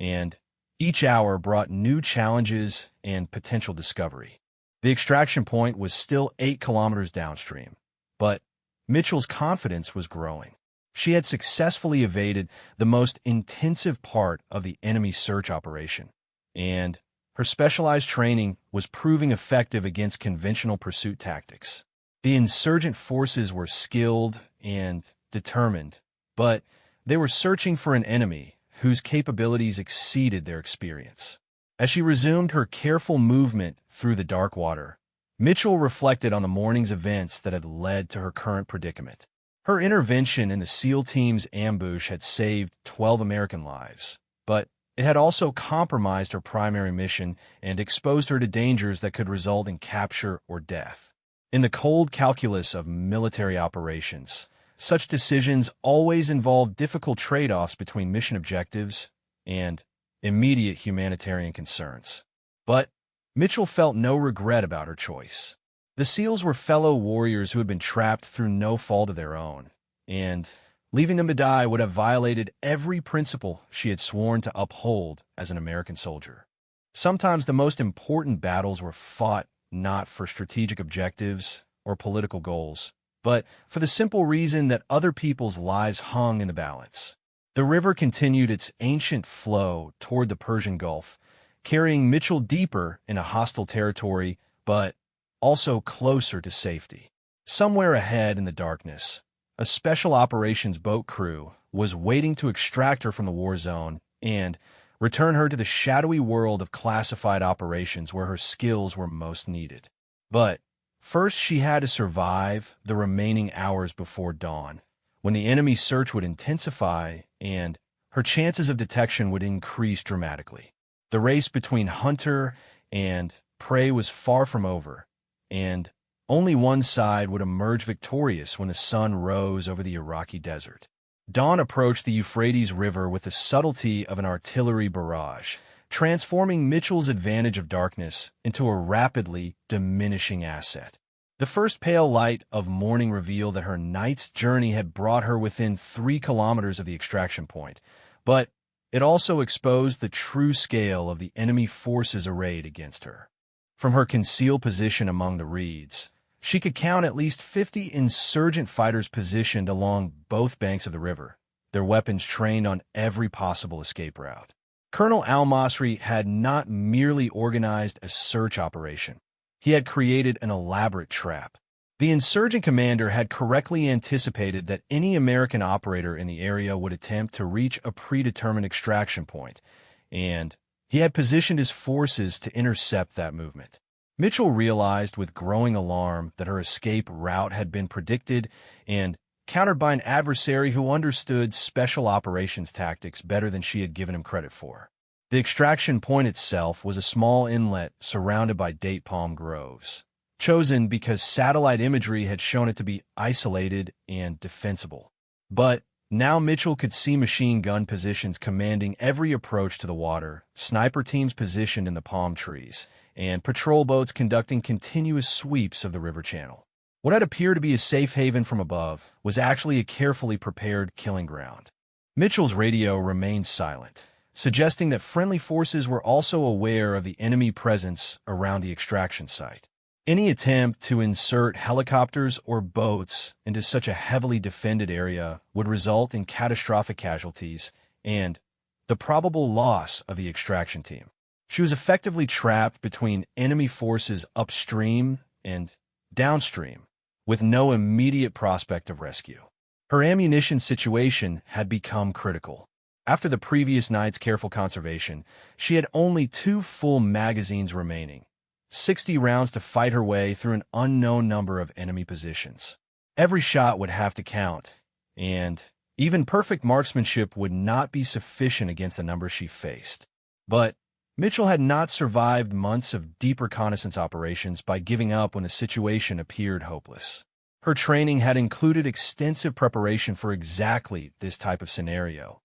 and each hour brought new challenges and potential discovery. The extraction point was still 8 kilometers downstream, but Mitchell's confidence was growing. She had successfully evaded the most intensive part of the enemy search operation, and her specialized training was proving effective against conventional pursuit tactics. The insurgent forces were skilled and determined, but they were searching for an enemy whose capabilities exceeded their experience. As she resumed her careful movement through the dark water, Mitchell reflected on the morning's events that had led to her current predicament. Her intervention in the SEAL team's ambush had saved 12 American lives, but it had also compromised her primary mission and exposed her to dangers that could result in capture or death. In the cold calculus of military operations, such decisions always involve difficult trade-offs between mission objectives and immediate humanitarian concerns. But Mitchell felt no regret about her choice. The SEALs were fellow warriors who had been trapped through no fault of their own, and leaving them to die would have violated every principle she had sworn to uphold as an American soldier. Sometimes the most important battles were fought not for strategic objectives or political goals, but for the simple reason that other people's lives hung in the balance. The river continued its ancient flow toward the Persian Gulf, carrying Mitchell deeper into hostile territory, but also closer to safety. Somewhere ahead in the darkness, a special operations boat crew was waiting to extract her from the war zone and return her to the shadowy world of classified operations where her skills were most needed. But first, she had to survive the remaining hours before dawn, when the enemy search would intensify and her chances of detection would increase dramatically. The race between hunter and prey was far from over, and only one side would emerge victorious when the sun rose over the Iraqi desert. Dawn approached the Euphrates River with the subtlety of an artillery barrage, transforming Mitchell's advantage of darkness into a rapidly diminishing asset. The first pale light of morning revealed that her night's journey had brought her within 3 kilometers of the extraction point, but it also exposed the true scale of the enemy forces arrayed against her. From her concealed position among the reeds, she could count at least 50 insurgent fighters positioned along both banks of the river, their weapons trained on every possible escape route. Colonel Al-Masri had not merely organized a search operation. He had created an elaborate trap. The insurgent commander had correctly anticipated that any American operator in the area would attempt to reach a predetermined extraction point, and he had positioned his forces to intercept that movement. Mitchell realized with growing alarm that her escape route had been predicted and countered by an adversary who understood special operations tactics better than she had given him credit for. The extraction point itself was a small inlet surrounded by date palm groves, chosen because satellite imagery had shown it to be isolated and defensible. But now Mitchell could see machine gun positions commanding every approach to the water, sniper teams positioned in the palm trees, and patrol boats conducting continuous sweeps of the river channel. What had appeared to be a safe haven from above was actually a carefully prepared killing ground. Mitchell's radio remained silent, suggesting that friendly forces were also aware of the enemy presence around the extraction site. Any attempt to insert helicopters or boats into such a heavily defended area would result in catastrophic casualties and the probable loss of the extraction team. She was effectively trapped between enemy forces upstream and downstream, with no immediate prospect of rescue. Her ammunition situation had become critical. After the previous night's careful conservation, she had only 2 full magazines remaining, 60 rounds to fight her way through an unknown number of enemy positions. Every shot would have to count, and even perfect marksmanship would not be sufficient against the number she faced. But Mitchell had not survived months of deep reconnaissance operations by giving up when the situation appeared hopeless. Her training had included extensive preparation for exactly this type of scenario.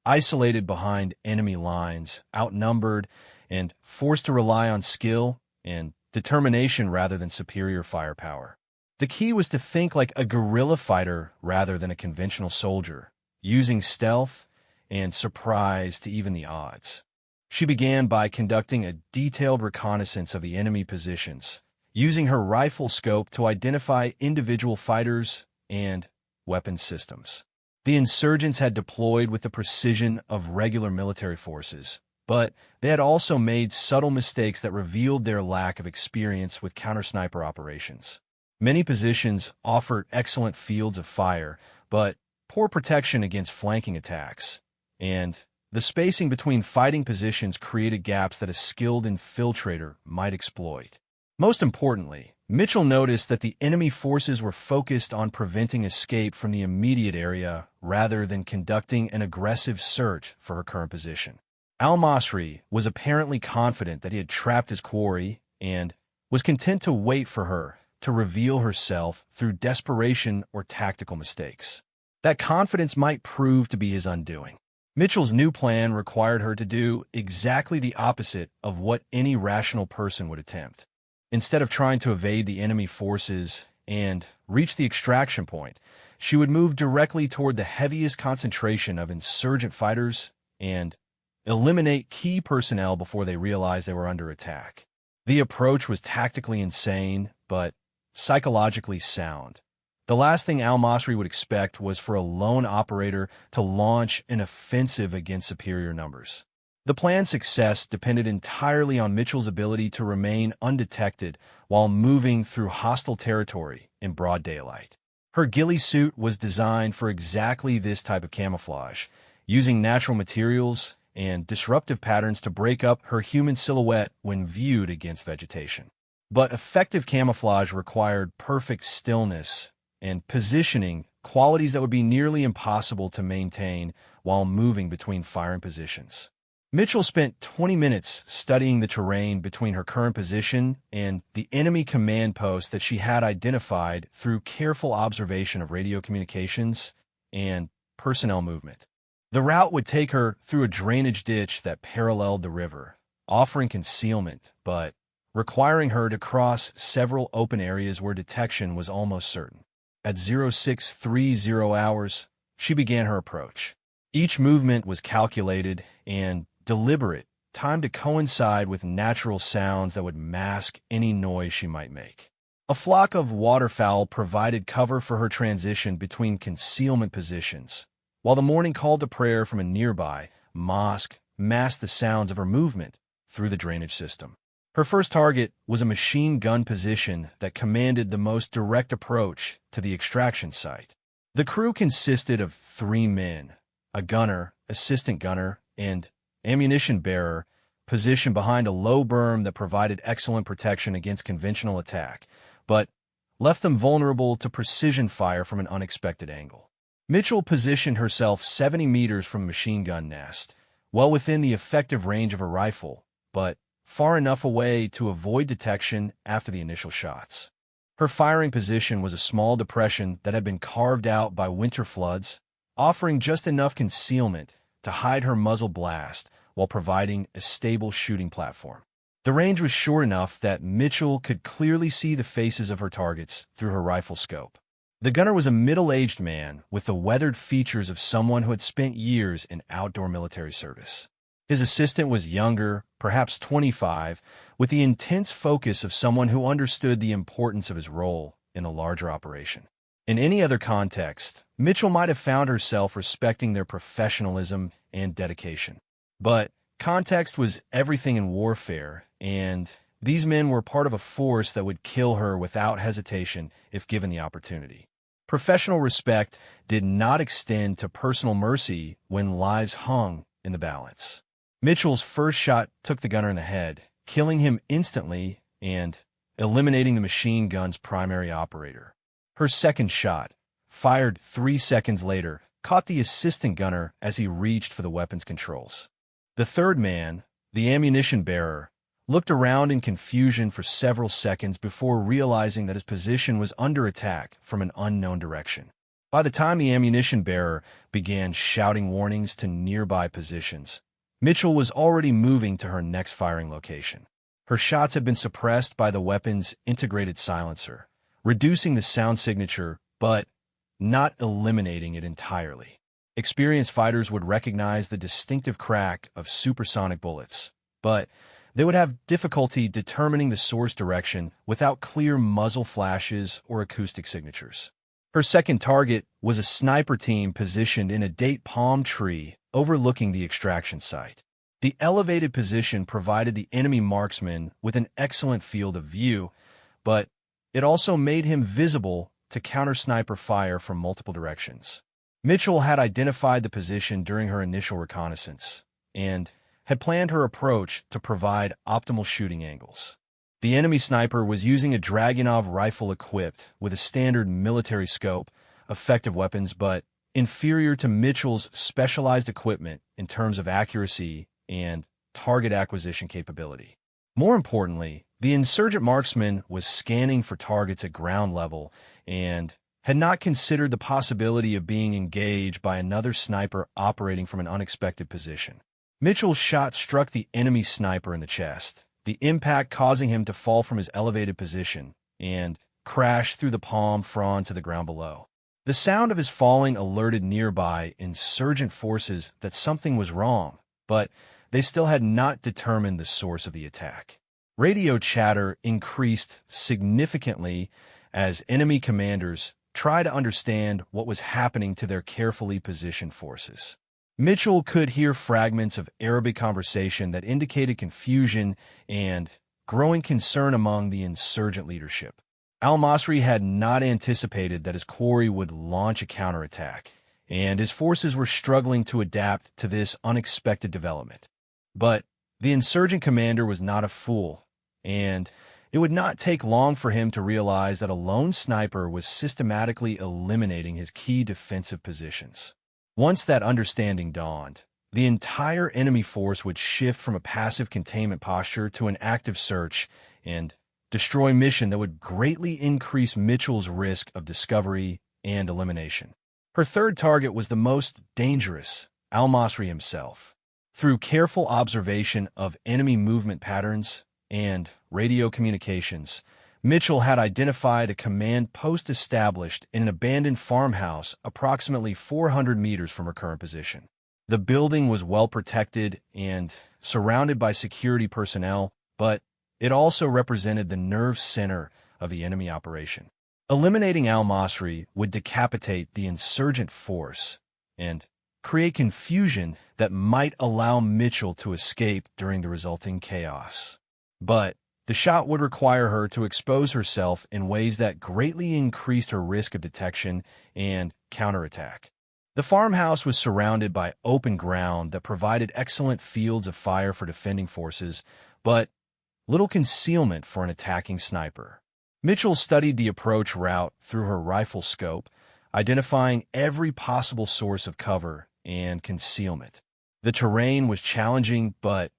Isolated behind enemy lines, outnumbered, and forced to rely on skill and determination rather than superior firepower. The key was to think like a guerrilla fighter rather than a conventional soldier, using stealth and surprise to even the odds. She began by conducting a detailed reconnaissance of the enemy positions, using her rifle scope to identify individual fighters and weapon systems. The insurgents had deployed with the precision of regular military forces, but they had also made subtle mistakes that revealed their lack of experience with counter-sniper operations. Many positions offered excellent fields of fire, but poor protection against flanking attacks, and the spacing between fighting positions created gaps that a skilled infiltrator might exploit. Most importantly, Mitchell noticed that the enemy forces were focused on preventing escape from the immediate area rather than conducting an aggressive search for her current position. Al-Masri was apparently confident that he had trapped his quarry and was content to wait for her to reveal herself through desperation or tactical mistakes. That confidence might prove to be his undoing. Mitchell's new plan required her to do exactly the opposite of what any rational person would attempt. Instead of trying to evade the enemy forces and reach the extraction point, she would move directly toward the heaviest concentration of insurgent fighters and eliminate key personnel before they realized they were under attack. The approach was tactically insane, but psychologically sound. The last thing al-Masri would expect was for a lone operator to launch an offensive against superior numbers. The plan's success depended entirely on Mitchell's ability to remain undetected while moving through hostile territory in broad daylight. Her ghillie suit was designed for exactly this type of camouflage, using natural materials and disruptive patterns to break up her human silhouette when viewed against vegetation. But effective camouflage required perfect stillness and positioning, qualities that would be nearly impossible to maintain while moving between firing positions. Mitchell spent 20 minutes studying the terrain between her current position and the enemy command post that she had identified through careful observation of radio communications and personnel movement. The route would take her through a drainage ditch that paralleled the river, offering concealment, but requiring her to cross several open areas where detection was almost certain. At 0630 hours, she began her approach. Each movement was calculated and deliberate, timed to coincide with natural sounds that would mask any noise she might make. A flock of waterfowl provided cover for her transition between concealment positions, while the morning call to prayer from a nearby mosque masked the sounds of her movement through the drainage system. Her first target was a machine gun position that commanded the most direct approach to the extraction site. The crew consisted of 3 men, a gunner, assistant gunner, and ammunition bearer, positioned behind a low berm that provided excellent protection against conventional attack, but left them vulnerable to precision fire from an unexpected angle. Mitchell positioned herself 70 meters from a machine gun nest, well within the effective range of a rifle, but far enough away to avoid detection after the initial shots. Her firing position was a small depression that had been carved out by winter floods, offering just enough concealment to hide her muzzle blast while providing a stable shooting platform. The range was short enough that Mitchell could clearly see the faces of her targets through her rifle scope. The gunner was a middle-aged man with the weathered features of someone who had spent years in outdoor military service. His assistant was younger, perhaps 25, with the intense focus of someone who understood the importance of his role in a larger operation. In any other context, Mitchell might have found herself respecting their professionalism and dedication. But context was everything in warfare, and these men were part of a force that would kill her without hesitation if given the opportunity. Professional respect did not extend to personal mercy when lives hung in the balance. Mitchell's first shot took the gunner in the head, killing him instantly and eliminating the machine gun's primary operator. Her second shot, fired 3 seconds later, caught the assistant gunner as he reached for the weapon's controls. The third man, the ammunition bearer, looked around in confusion for several seconds before realizing that his position was under attack from an unknown direction. By the time the ammunition bearer began shouting warnings to nearby positions, Mitchell was already moving to her next firing location. Her shots had been suppressed by the weapon's integrated silencer, reducing the sound signature, but not eliminating it entirely. Experienced fighters would recognize the distinctive crack of supersonic bullets, but they would have difficulty determining the source direction without clear muzzle flashes or acoustic signatures. Her second target was a sniper team positioned in a date palm tree overlooking the extraction site. The elevated position provided the enemy marksman with an excellent field of view, but it also made him visible to counter sniper fire from multiple directions. Mitchell had identified the position during her initial reconnaissance and had planned her approach to provide optimal shooting angles. The enemy sniper was using a Dragunov rifle equipped with a standard military scope, effective weapons, but inferior to Mitchell's specialized equipment in terms of accuracy and target acquisition capability. More importantly, the insurgent marksman was scanning for targets at ground level and had not considered the possibility of being engaged by another sniper operating from an unexpected position. Mitchell's shot struck the enemy sniper in the chest, the impact causing him to fall from his elevated position and crash through the palm frond to the ground below. The sound of his falling alerted nearby insurgent forces that something was wrong, but they still had not determined the source of the attack. Radio chatter increased significantly as enemy commanders try to understand what was happening to their carefully positioned forces. Mitchell could hear fragments of Arabic conversation that indicated confusion and growing concern among the insurgent leadership. Al-Masri had not anticipated that his quarry would launch a counterattack, and his forces were struggling to adapt to this unexpected development. But the insurgent commander was not a fool, and it would not take long for him to realize that a lone sniper was systematically eliminating his key defensive positions. Once that understanding dawned, the entire enemy force would shift from a passive containment posture to an active search and destroy mission that would greatly increase Mitchell's risk of discovery and elimination. Her third target was the most dangerous, Al-Masri himself. Through careful observation of enemy movement patterns and radio communications, Mitchell had identified a command post established in an abandoned farmhouse approximately 400 meters from her current position. The building was well protected and surrounded by security personnel, but it also represented the nerve center of the enemy operation. Eliminating Al-Masri would decapitate the insurgent force and create confusion that might allow Mitchell to escape during the resulting chaos. But the shot would require her to expose herself in ways that greatly increased her risk of detection and counterattack. The farmhouse was surrounded by open ground that provided excellent fields of fire for defending forces, but little concealment for an attacking sniper. Mitchell studied the approach route through her rifle scope, identifying every possible source of cover and concealment. The terrain was challenging, but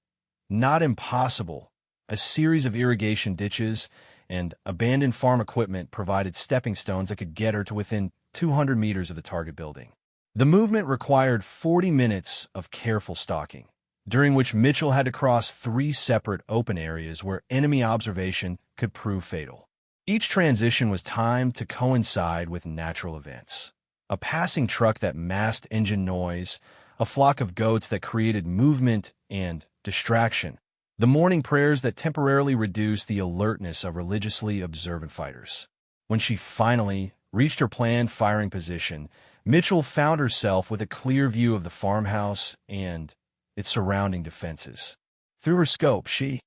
not impossible. A series of irrigation ditches and abandoned farm equipment provided stepping stones that could get her to within 200 meters of the target building. The movement required 40 minutes of careful stalking, during which Mitchell had to cross 3 separate open areas where enemy observation could prove fatal. Each transition was timed to coincide with natural events. A passing truck that masked engine noise, a flock of goats that created movement and distraction, the morning prayers that temporarily reduced the alertness of religiously observant fighters. When she finally reached her planned firing position, Mitchell found herself with a clear view of the farmhouse and its surrounding defenses. Through her scope, she